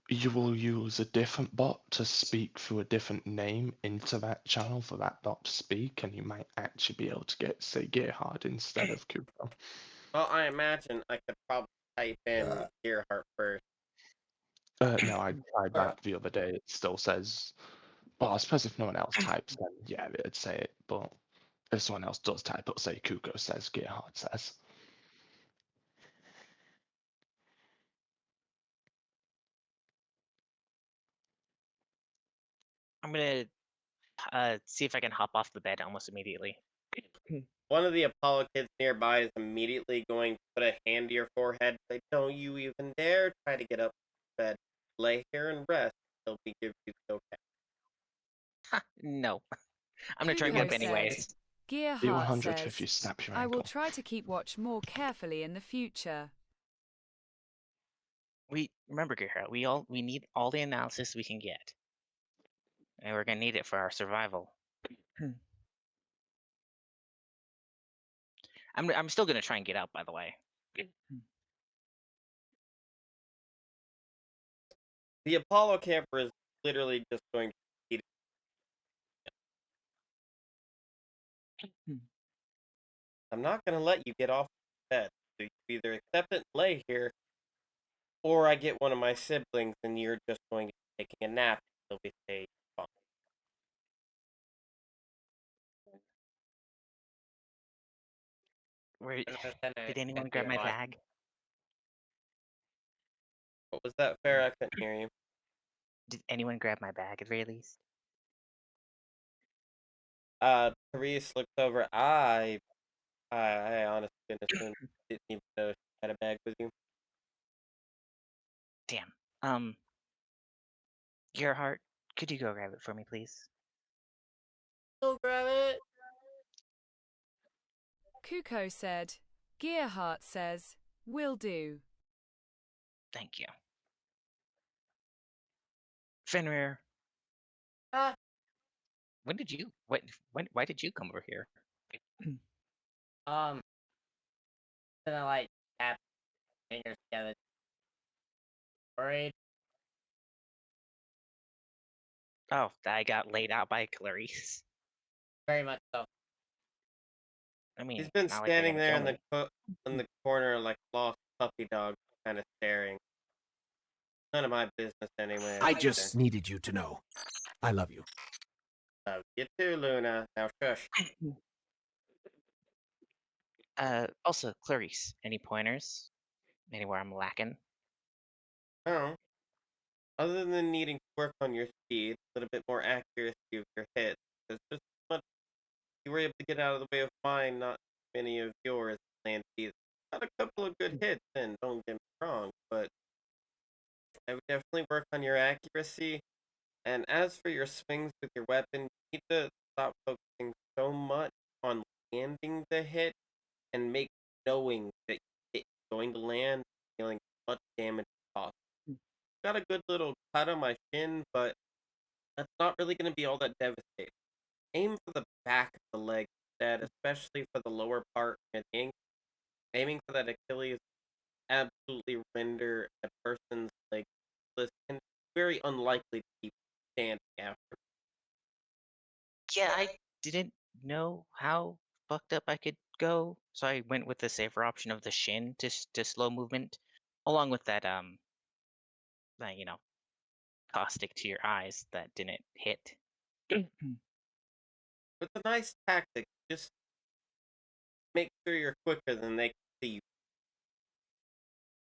you will use a different bot to speak through a different name into that channel for that bot to speak, and you might actually be able to get, say, Gearhard instead of Kuko. Well, I imagine I could probably type in Gearhart first. No, I tried that the other day. It still says, well, I suppose if no one else types, then yeah, it'd say it. But if someone else does type, it'll say Kuko says, Gearhard says. I'm gonna see if I can hop off the bed almost immediately. One of the Apollo kids nearby is immediately going to put a hand to your forehead. Say, "Don't you even dare try to get up from bed. Lay here and rest until we give you the okay." No. I'm gonna try to Kuko get up said, anyways. Gearhart D100 if says, you snap your I will ankle. try to keep watch more carefully in the future. We remember, Gerhard, we need all the analysis we can get. And we're gonna need it for our survival. I'm still gonna try and get up, by the way. The Apollo camper is literally just going to eat it. I'm not going to let you get off the bed. So you either accept it and lay here, or I get one of my siblings and you're just going to be taking a nap until we say fine. Where did anyone If grab you're my like, bag? What was that, Fair? I couldn't hear you. Did anyone grab my bag at the very least? Therese looks over. I honestly goodness didn't even know she had a bag with you. Damn. Gerhard, could you go grab it for me, please? Go grab it. Kuko said, Gearhart says, will do. Thank you. Fenrir, ah, why did you come over here? then I like tap fingers together. Worried. Oh, I got laid out by Clarice. Very much so. I mean, He's been not like they're standing gonna there kill in me. in the corner like a lost puppy dog, kind of staring. None of my business anyway. I just needed you to know. I love you. You too, Luna. Now shush. Also, Clarice, any pointers? Anywhere I'm lacking? Oh, other than needing to work on your speed, a little bit more accuracy of your hits, there's just much you were able to get out of the way of mine, not many of yours planned either. Got a couple of good hits in, don't get me wrong, but I would definitely work on your accuracy. And as for your swings with your weapon, you need to stop focusing so much on landing the hit and make knowing that it's going to land, dealing as much damage as possible. Got a good little cut on my shin, but that's not really going to be all that devastating. Aim for the back of the leg instead, especially for the lower part and ankle. Aiming for that Achilles absolutely render a person's leg useless and very unlikely to keep standing after. Yeah, I didn't know how fucked up I could go, so I went with the safer option of the shin to slow movement, along with that you know, caustic to your eyes that didn't hit. With a nice tactic, just make sure you're quicker than they can see you.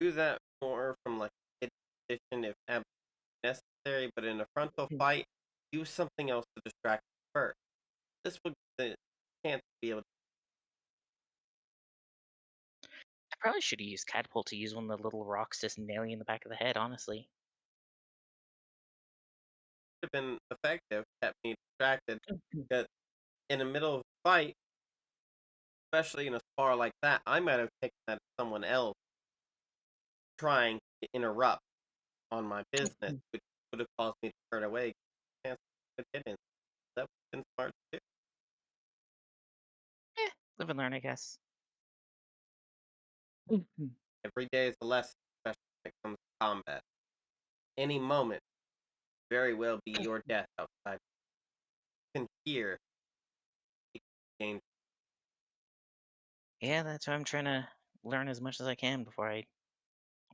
Do that more from like a hidden position if necessary, but in a frontal fight, use something else to distract you first. This will give the chance to be able to I probably should have used catapult to use one of the little rocks just nail you in the back of the head, honestly. have been effective, kept me distracted. That in the middle of a fight, especially in a spar like that, I might have taken that as someone else trying to interrupt on my business, which would have caused me to turn away. Chance to get in. That would have been smart too. Live and learn, I guess. Every day is a lesson, especially when it comes to combat. Any moment very well be your death outside. You can hear danger. Yeah, that's why I'm trying to learn as much as I can before I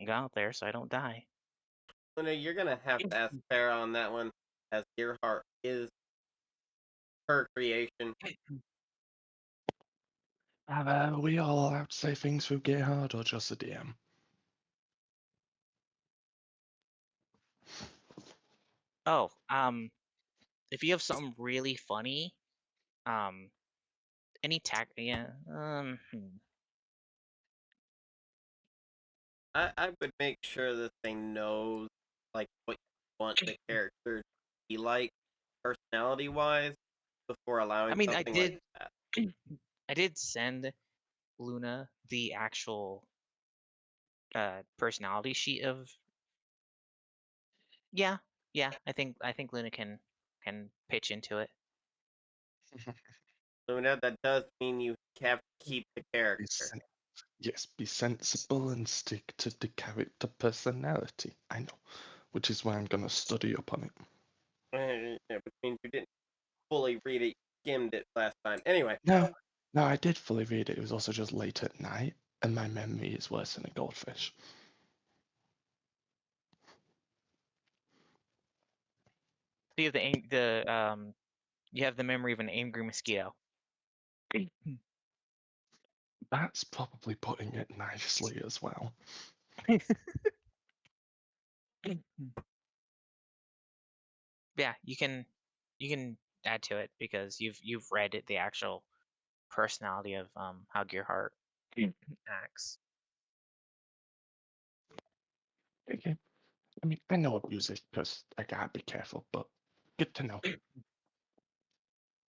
go out there so I don't die. Luna, you're gonna have to ask Farah on that one, as Earhart is her creation. Are we all allowed to say things through Gerhard or just the DM? Oh, if you have something really funny, any yeah, I would make sure that they know like what you want the character to be like personality wise before I allowing mean, something like that. I did send Luna the actual personality sheet of. Yeah, I think Luna can pitch into it. Luna, that does mean you have to keep the Be character. yes, be sensible and stick to the character personality. I know, which is why I'm gonna study up on it. Which means you didn't fully read it, skimmed it last time. Anyway, No, no, I did fully read it. It was also just late at night, and my memory is worse than a goldfish. So you have you have the memory of an angry mosquito. That's probably putting it nicely as well. Yeah, you can add to it because you've read it, the actual personality of how Gearhart acts. Okay. I mean, I know abuse it because I gotta be careful, but good to know.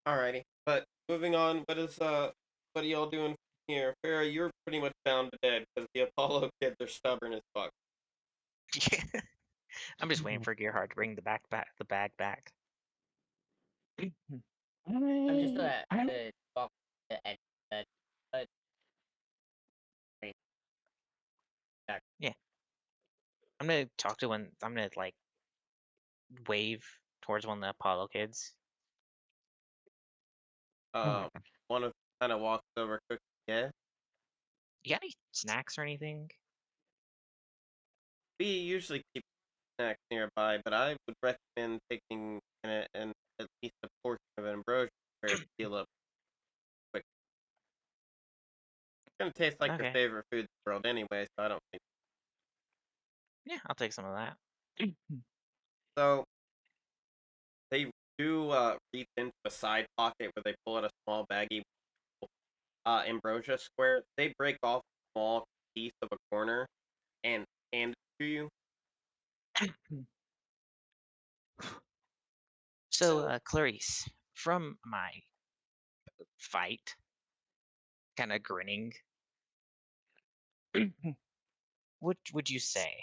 alrighty. But moving on, what are y'all doing here? Farah, you're pretty much bound to dead because the Apollo kids are stubborn as fuck. I'm just waiting for Gearhart to bring the bag back. I'm just I, I, to walk to the edge of the bed, but back. Yeah, I'm gonna talk to one. I'm gonna like wave towards one of the Apollo kids. Um, one of kind of walks over quick. Yeah, You got any snacks or anything? we usually keep snacks nearby, but I would recommend taking an at least a portion of an ambrosia square to heal up quick. It's gonna taste like your Okay. favorite food in the world anyway, so I don't think Yeah, I'll take some of that. so. They do reach into a side pocket where they pull out a small baggie ambrosia square. They break off a small piece of a corner and hand it to you. So, Clarice, from my fight, kind of grinning, what would you say?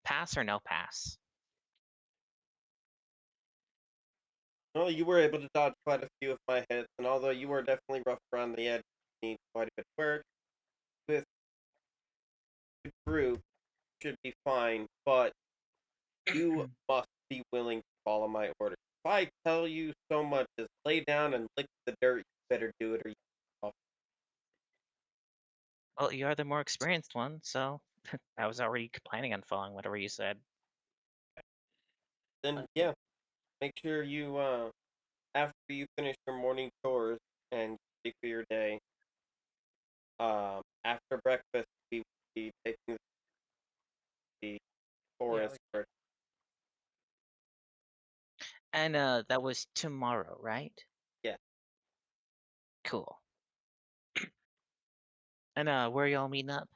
Pass or no pass? Well, you were able to dodge quite a few of my hits, and although you were definitely rough around the edge, you need quite a bit of work. With the group, should be fine, but you must be willing to follow my orders. If I tell you so much as lay down and lick the dirt, you better do it or you off. Well, you are the more experienced one, so I was already planning on following whatever you said. then yeah, make sure you after you finish your morning chores and get ready for your day, after breakfast we will be taking the forest for And that was tomorrow, right? yeah, Cool. And where y'all meeting up?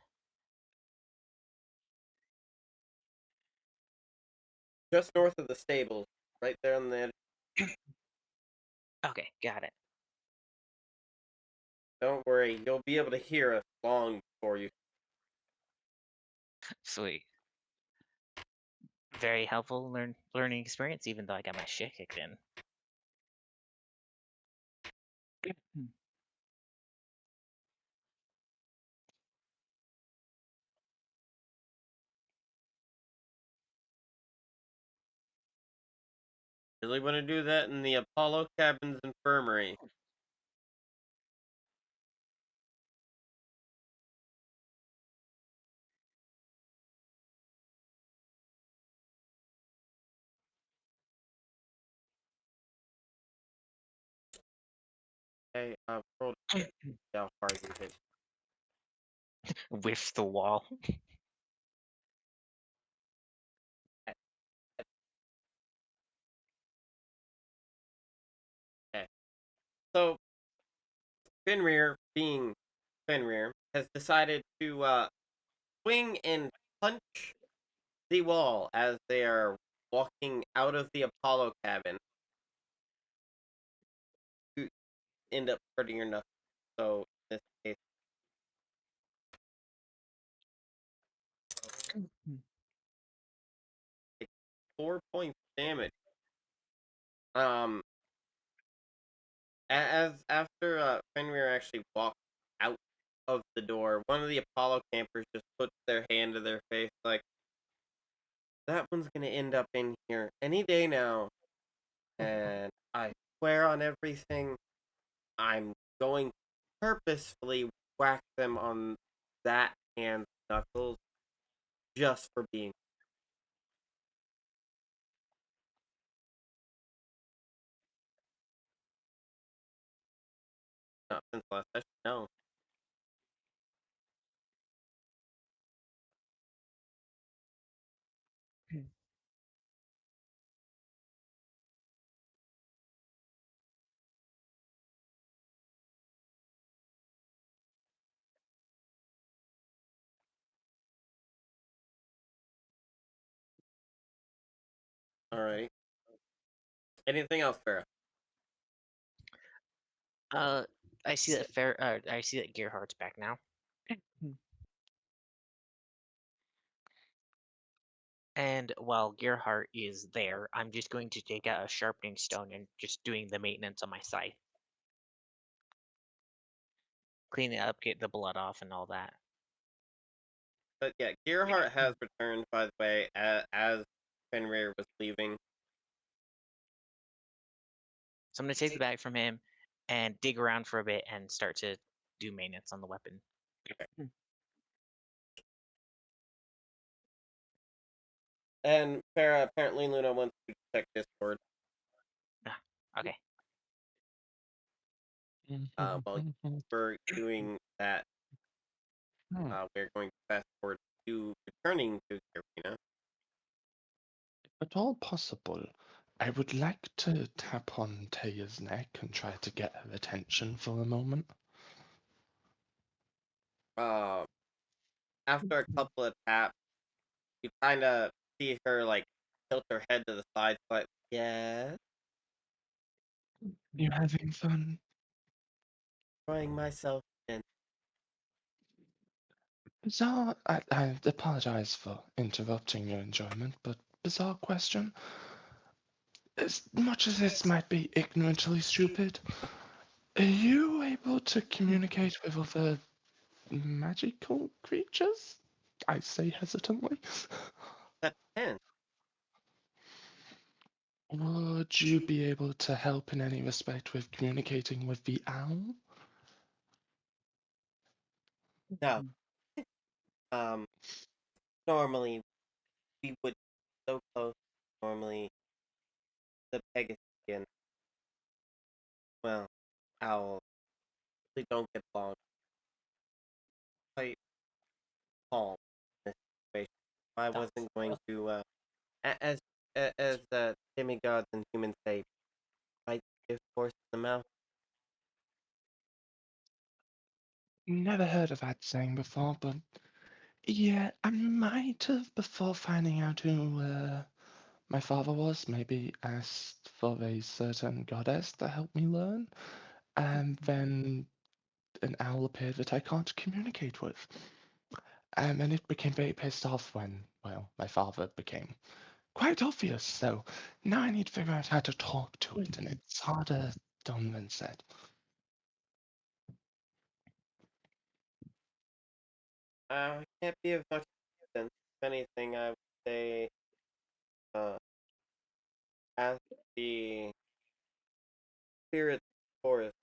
just north of the stables, right there on the edge. Okay, got it. Don't worry, you'll be able to hear us long before you. Sweet. Very helpful learning experience, even though I got my shit kicked in. Hmm. Really want to do that in the Apollo Cabins Infirmary. Okay, roll to see how hard you hit. With the wall. Okay, so Fenrir, being Fenrir, has decided to swing and punch the wall as they are walking out of the Apollo cabin to end up hurting your knuckles. So in this case, Hmm. it's 4 points damage. Um, as after Fenrir actually walked out of the door, one of the Apollo campers just puts their hand to their face, like that one's gonna end up in here any day now, and I swear on everything, I'm going to purposefully whack them on that hand's knuckles just for being. Not since last session, no. Alright. Anything else, Farrah? Uh, I see that I see that Gerhardt's back now. Hmm. And while Gerhardt is there, I'm just going to take out a sharpening stone and just doing the maintenance on my scythe. Clean it up, get the blood off, and all that. But yeah, Gerhardt has returned, by the way, as Fenrir was leaving. So I'm going to take the bag from him and dig around for a bit and start to do maintenance on the weapon. Okay. And Farrah, apparently Luna wants to check Discord Ah, okay. while we're doing that. Hmm. We're going to fast forward to returning to the arena. If at all possible, I would like to tap on Taya's neck and try to get her attention for a moment. Uh, After a couple of taps, you kind of see her like tilt her head to the side, like, yeah, You having fun? enjoying myself. And Bizarre. I apologize for interrupting your enjoyment, but bizarre question. As much as this might be ignorantly stupid, are you able to communicate with other magical creatures? I say hesitantly. that 10. Would you be able to help in any respect with communicating with the owl? No. Um, Normally we would be so close. Normally the Pegasus and, well, Owl really don't get along quite calm in this situation. I That's wasn't going supposed to, as demigods and humans say, bite the horse in the mouth. Never heard of that saying before, but yeah, I might have before finding out who my father was, maybe asked for a certain goddess to help me learn, and then an owl appeared that I can't communicate with. And it became very pissed off when, well, my father became quite obvious. So now I need to figure out how to talk to it, and it's harder done than said. Can't be of much sense. If anything, I would say, uh, ask the spirit forest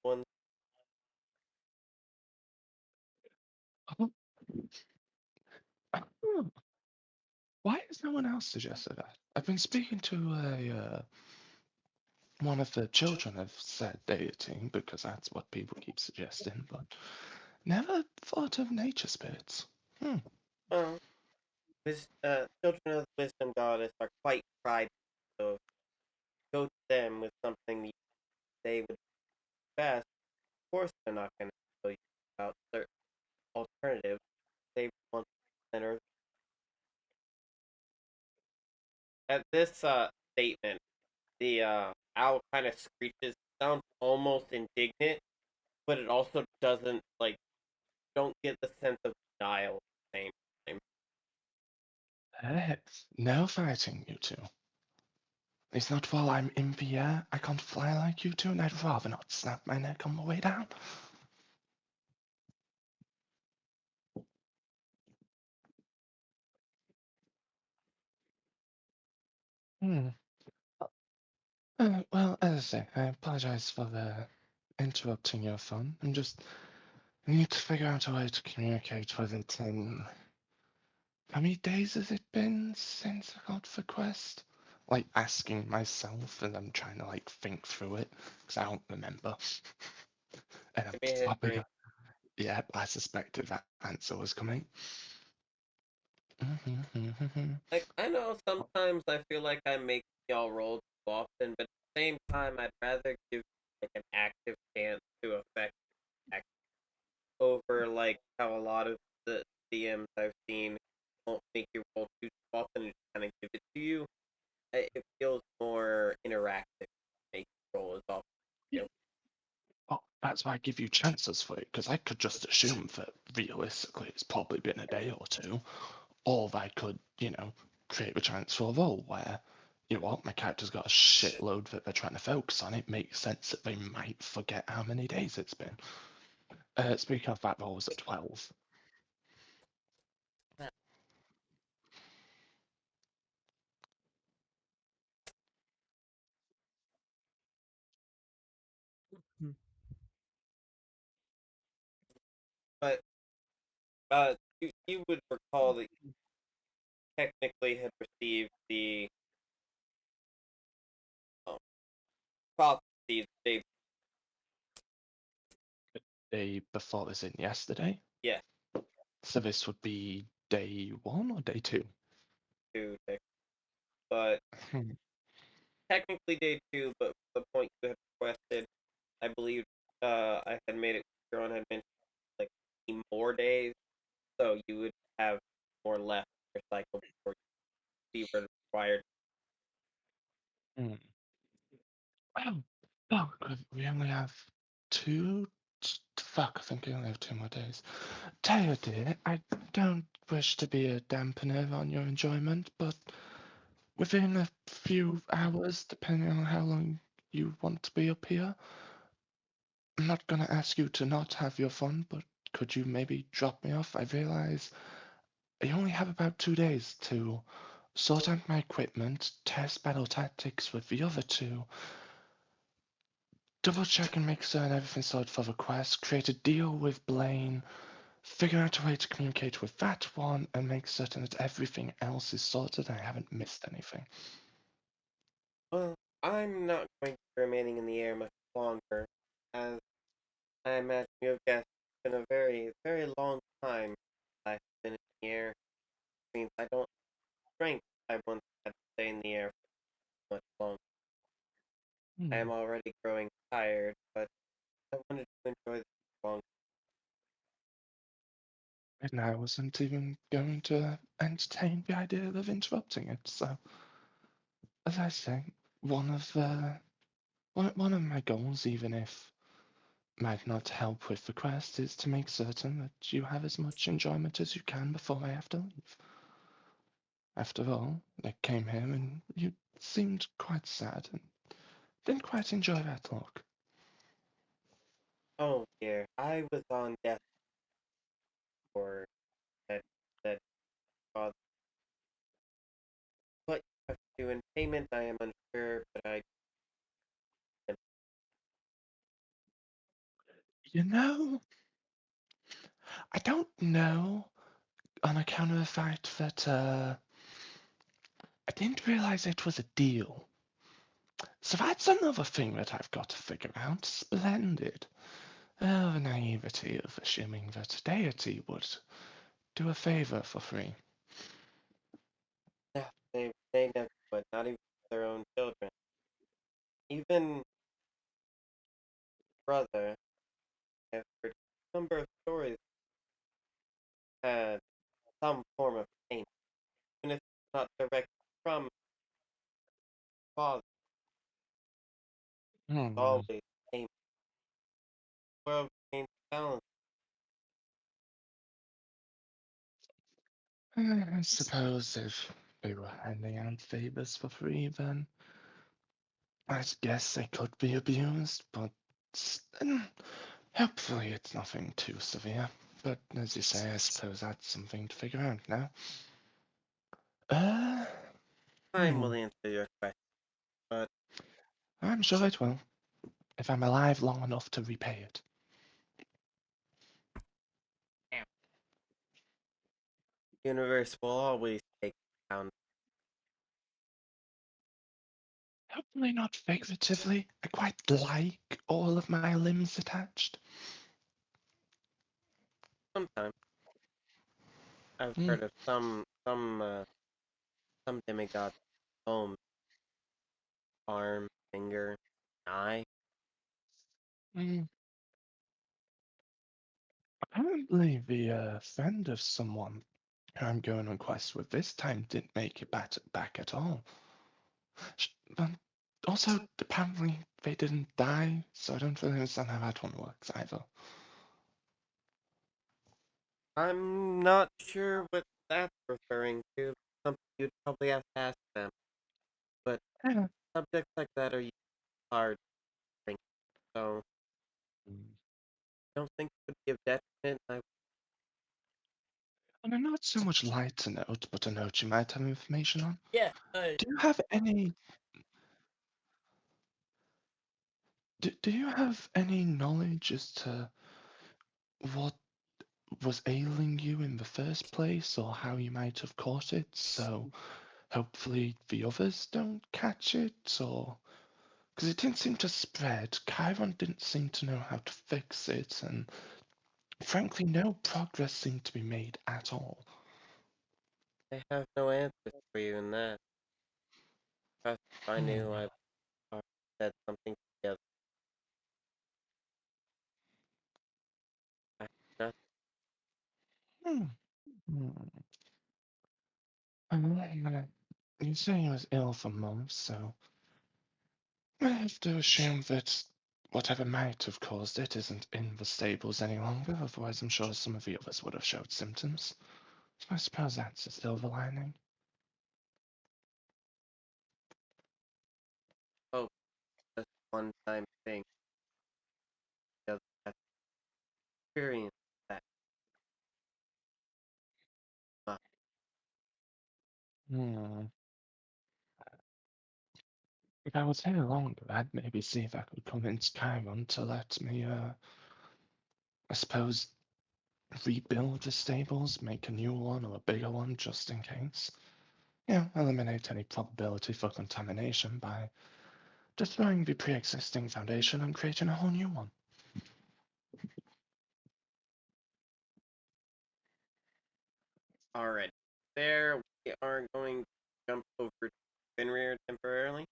one. Oh, oh, why has no one else suggested that? I've been speaking to one of the children of said deity because that's what people keep suggesting, but never thought of nature spirits. Hmm. Well, children of the wisdom goddess are quite prideful, so if you go to them with something they would best, of course they're not going to tell you about certain alternatives. They want center. At this statement, the owl kind of screeches, sounds almost indignant, but it also doesn't like don't get the sense of denial at the same time. Hey, no fighting, you two. It's not while I'm in the air. I can't fly like you two, and I'd rather not snap my neck on the way down. Hmm. Well, as I say, I apologize for interrupting your fun. I need to figure out a way to communicate with it. And how many days has it been since I got the quest? Like asking myself, and I'm trying to like think through it because I don't remember. And I'm Give me a probably history. gonna, yeah, I suspected that answer was coming. Like I know sometimes I feel like I make y'all roll too often, but at the same time I'd rather give like an active chance to affect act over like how a lot of the DMs I've seen won't make you roll too often and just kind of give it to you. It feels more interactive. Make you roll as often. You know? Well, that's why I give you chances for it, because I could just assume that realistically it's probably been a day or two, or I could, create a transfer role where, you know what, my character's got a shitload that they're trying to focus on. It makes sense that they might forget how many days it's been. Speaking of that, role was at 12. But you would recall that you technically had received the um, prophecy the day. Day before this in yesterday. Yeah, So this would be day one or day two? two, but Hmm. technically day two. But the point you had requested, I believe, I had made it. Your had mentioned like more days, so you would have more left in your cycle before you were required. Hmm. Well, fuck, we only have two. Fuck, I think we only have 2 more days. Tell you, dear, I don't wish to be a dampener on your enjoyment, but within a few hours, depending on how long you want to be up here, I'm not gonna ask you to not have your fun, but could you maybe drop me off? I realize I only have about 2 days to sort out my equipment, test battle tactics with the other two, double check and make certain everything's sorted for the quest, create a deal with Blaine, figure out a way to communicate with that one, and make certain that everything else is sorted. I haven't missed anything. Well, I'm not going to be remaining in the air much longer, as I imagine you have guessed, it's been a very, very long time I've been in the air. It means I don't have the strength I once had to stay in the air for much longer. I Hmm. am already growing tired, but I wanted to enjoy this long. And I wasn't even going to entertain the idea of interrupting it. So, as I say, one of my goals, even if might not help with the quest, is to make certain that you have as much enjoyment as you can before I have to leave. After all, I came here and you seemed quite sad and didn't quite enjoy that look. Oh dear, I was on death for that that father. What you have to do in payment, I am unsure, but I You know, I don't know on account of the fact that I didn't realize it was a deal. So that's another thing that I've got to figure out. Splendid. Oh, the naivety of assuming that a deity would do a favor for free. yeah, they never would, not even their own children. Even brother, I've heard a number of stories had some form of pain, even if it's not direct from father, Hmm. always pain. World remains balanced. I suppose if they were handing out favors for free, then I guess they could be abused, but hopefully it's nothing too severe. But as you say, I suppose that's something to figure out now. Uh, Time hmm. will answer your question, but I'm sure it will, if I'm alive long enough to repay it. Damn. the universe will always take account. Hopefully not figuratively. I quite like all of my limbs attached. Sometimes I've Hmm. heard of some demigod home, arm, finger, eye. Hmm. Apparently, the friend of someone who I'm going on quest with this time didn't make it back at all. But also, apparently, they didn't die, so I don't really understand how that one works either. I'm not sure what that's referring to. Something you'd probably have to ask them. But Yeah. subjects like that are usually hard to think, so Mm. I don't think it would be of detriment. And not so much light a note, but a note you might have information on. Yeah, Do you have any? Do you have any knowledge as to what was ailing you in the first place, or how you might have caught it? So hopefully the others don't catch it, or because it didn't seem to spread. Chiron didn't seem to know how to fix it, and frankly, no progress seemed to be made at all. I have no answers for you in that. Trust if I Hmm. knew, I already said something together. I have nothing. Hmm. Hmm. You say he was ill for months, so I have to assume that whatever might have caused it isn't in the stables any longer, otherwise I'm sure some of the others would have showed symptoms. So I suppose that's a silver lining. Hope just one time thing. The other has experienced that much. Hmm. If I was here longer, I'd maybe see if I could convince Chiron to let me, I suppose, rebuild the stables, make a new one or a bigger one just in case. Eliminate any probability for contamination by destroying the pre-existing foundation and creating a whole new one. Alright. There, we are going to jump over to Fenrir temporarily.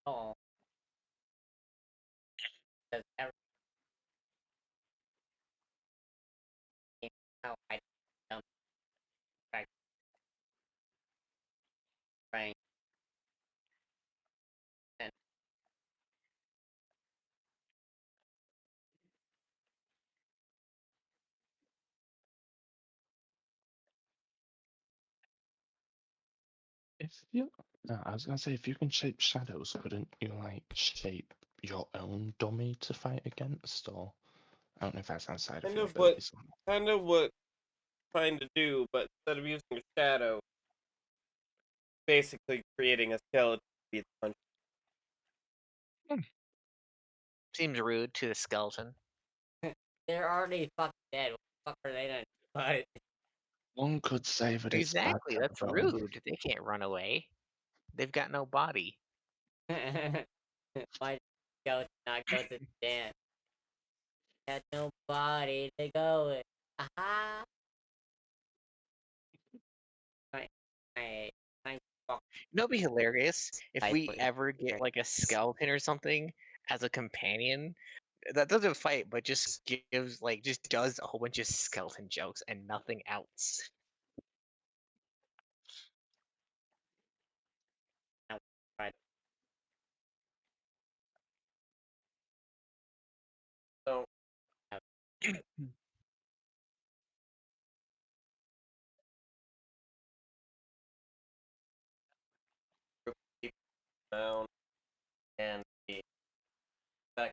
Oh, does everything how I dump back trying and If you, no, I was gonna say, if you can shape shadows, couldn't you like shape your own dummy to fight against? Or I don't know if that's outside of Kind your of what abilities. trying to do, but instead of using a shadow, basically creating a skeleton to be its punch. Seems rude to the skeleton. they're already fucking dead. What the fuck are they gonna do about it? One could say that it's bad Exactly, to that's have a bone. rude. They can't run away. They've got no body. Why did skeleton not go to the dance? Had nobody to go with. Aha! My, my fuck You know, it'd be hilarious if life we was ever get like a skeleton or something as a companion that doesn't fight, but just gives like just does a whole bunch of skeleton jokes and nothing else. right. So, group of people around and the back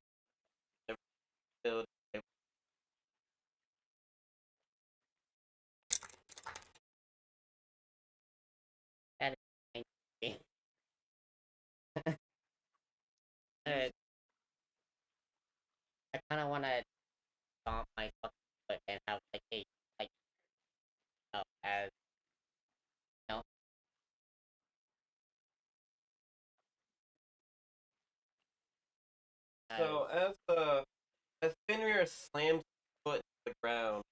of the village. That is I kind of want to stomp my fucking foot and have like a like as you know as So as Fenrir slams his foot to the ground,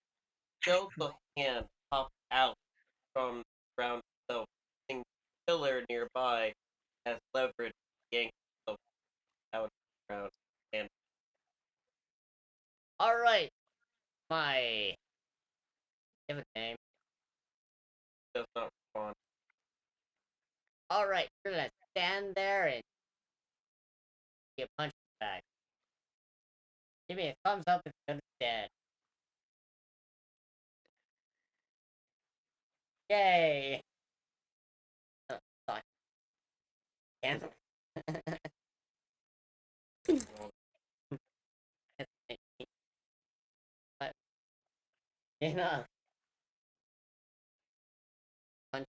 skeletal hand pops out from the ground itself, using the pillar nearby as leverage to yank himself out of the ground. And all right. My give a name. does not respond. All right, you're gonna stand there and get punched back. Give me a thumbs up if you understand. Yay! Fuck. Damn. But you know, punch.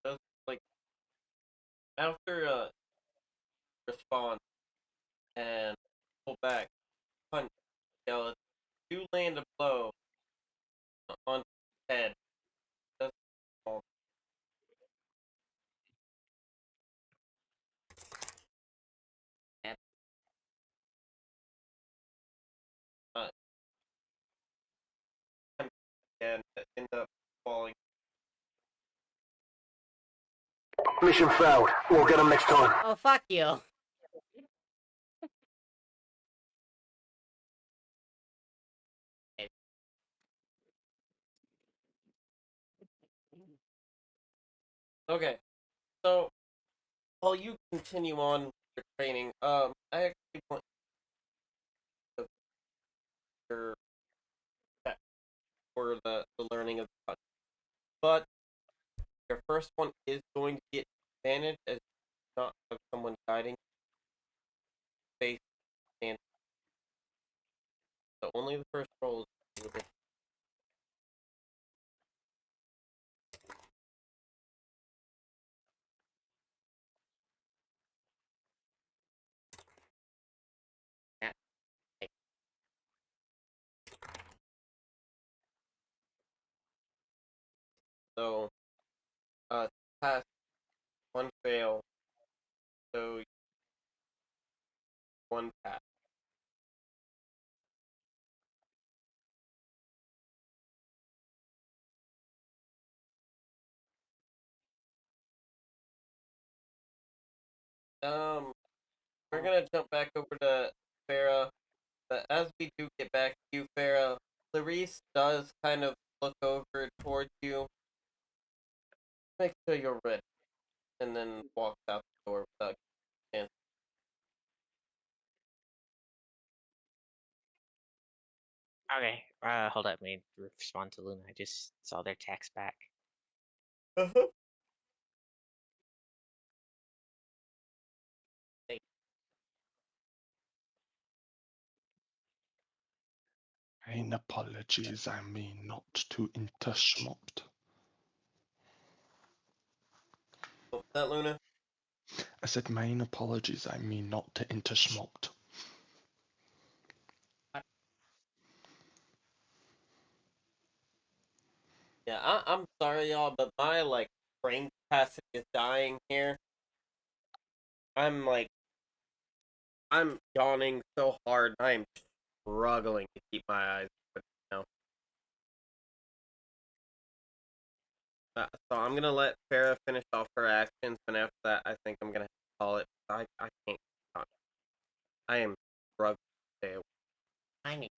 Does like after response and pull back, punch skeleton. Do land a blow on his head. Does fall. uh, and end up falling. Mission failed. We'll get them next time. Oh, fuck you. Okay, so while you continue on with your training, I actually want to your for the learning of the country. But your first one is going to get advantage as you do not have someone guiding face and so only the first roll is able. So pass one fail, so one pass. We're gonna jump back over to Farah, but as we do get back to you, Farah, Clarice does kind of look over towards you, make sure you're ready, and then walks out the door without answering. Okay. Hold up. Let me respond to Luna. I just saw their text back. Main apologies, I mean not to interschmopped. What was that, Luna? I said main apologies, I mean not to interschmopped. Yeah, I'm sorry, y'all, but my brain capacity is dying here. I'm I'm yawning so hard. I am struggling to keep my eyes open now. So I'm gonna let Farah finish off her actions, and after that, I think I'm gonna call it. I can't. I am struggling to stay awake. I need.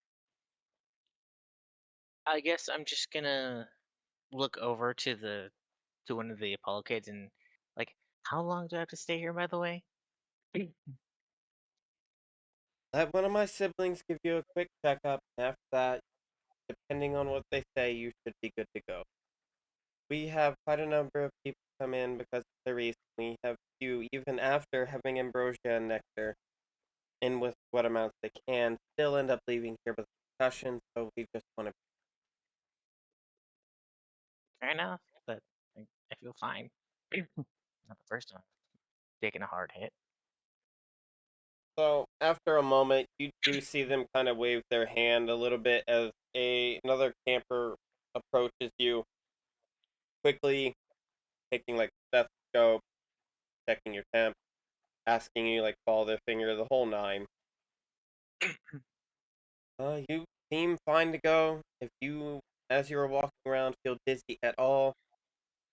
I guess I'm just gonna look over to one of the Apollo kids and like, how long do I have to stay here, by the way? Let one of my siblings give you a quick checkup, and after that, depending on what they say, you should be good to go. We have quite a number of people come in because of the reason. We have few, even after having ambrosia and nectar, in with what amounts they can, still end up leaving here with concussions, so we just want to. Fair enough, but I feel fine. Not the first time taking a hard hit. So, after a moment, you do see them kind of wave their hand a little bit as another camper approaches you, quickly taking stethoscope, checking your temp, asking you follow their finger, the whole nine. You seem fine to go. If you, as you are walking around, feel dizzy at all,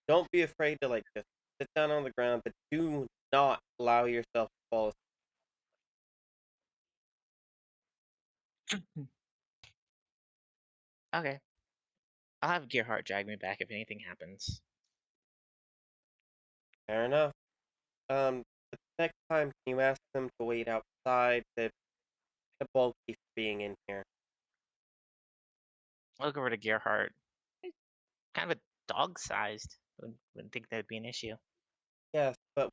don't be afraid to just sit down on the ground, but do not allow yourself to fall asleep. Okay. I'll have Gearhart drag me back if anything happens. Fair enough. But next time, can you ask them to wait outside? The bulky for being in here. I'll look over to Gearhart. Kind of a dog-sized. Wouldn't think that'd be an issue. Yes, but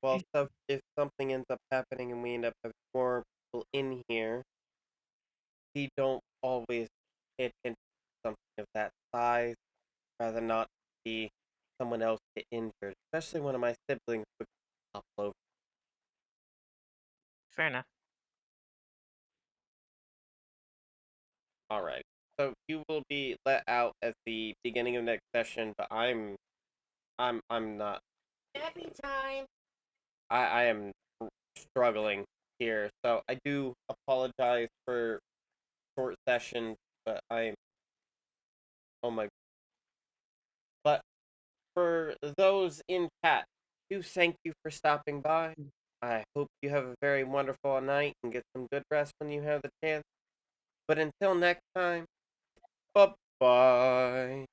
if something ends up happening and we end up having more people in here, we don't always pay attention to something of that size. Rather not see someone else get injured, especially one of my siblings would topple over. Fair enough. All right. So you will be let out at the beginning of next session, but I'm not. Happy time. I am struggling here, so I do apologize for short session, but oh my. But for those in chat, do thank you for stopping by. I hope you have a very wonderful night and get some good rest when you have the chance. But until next time, bye bye.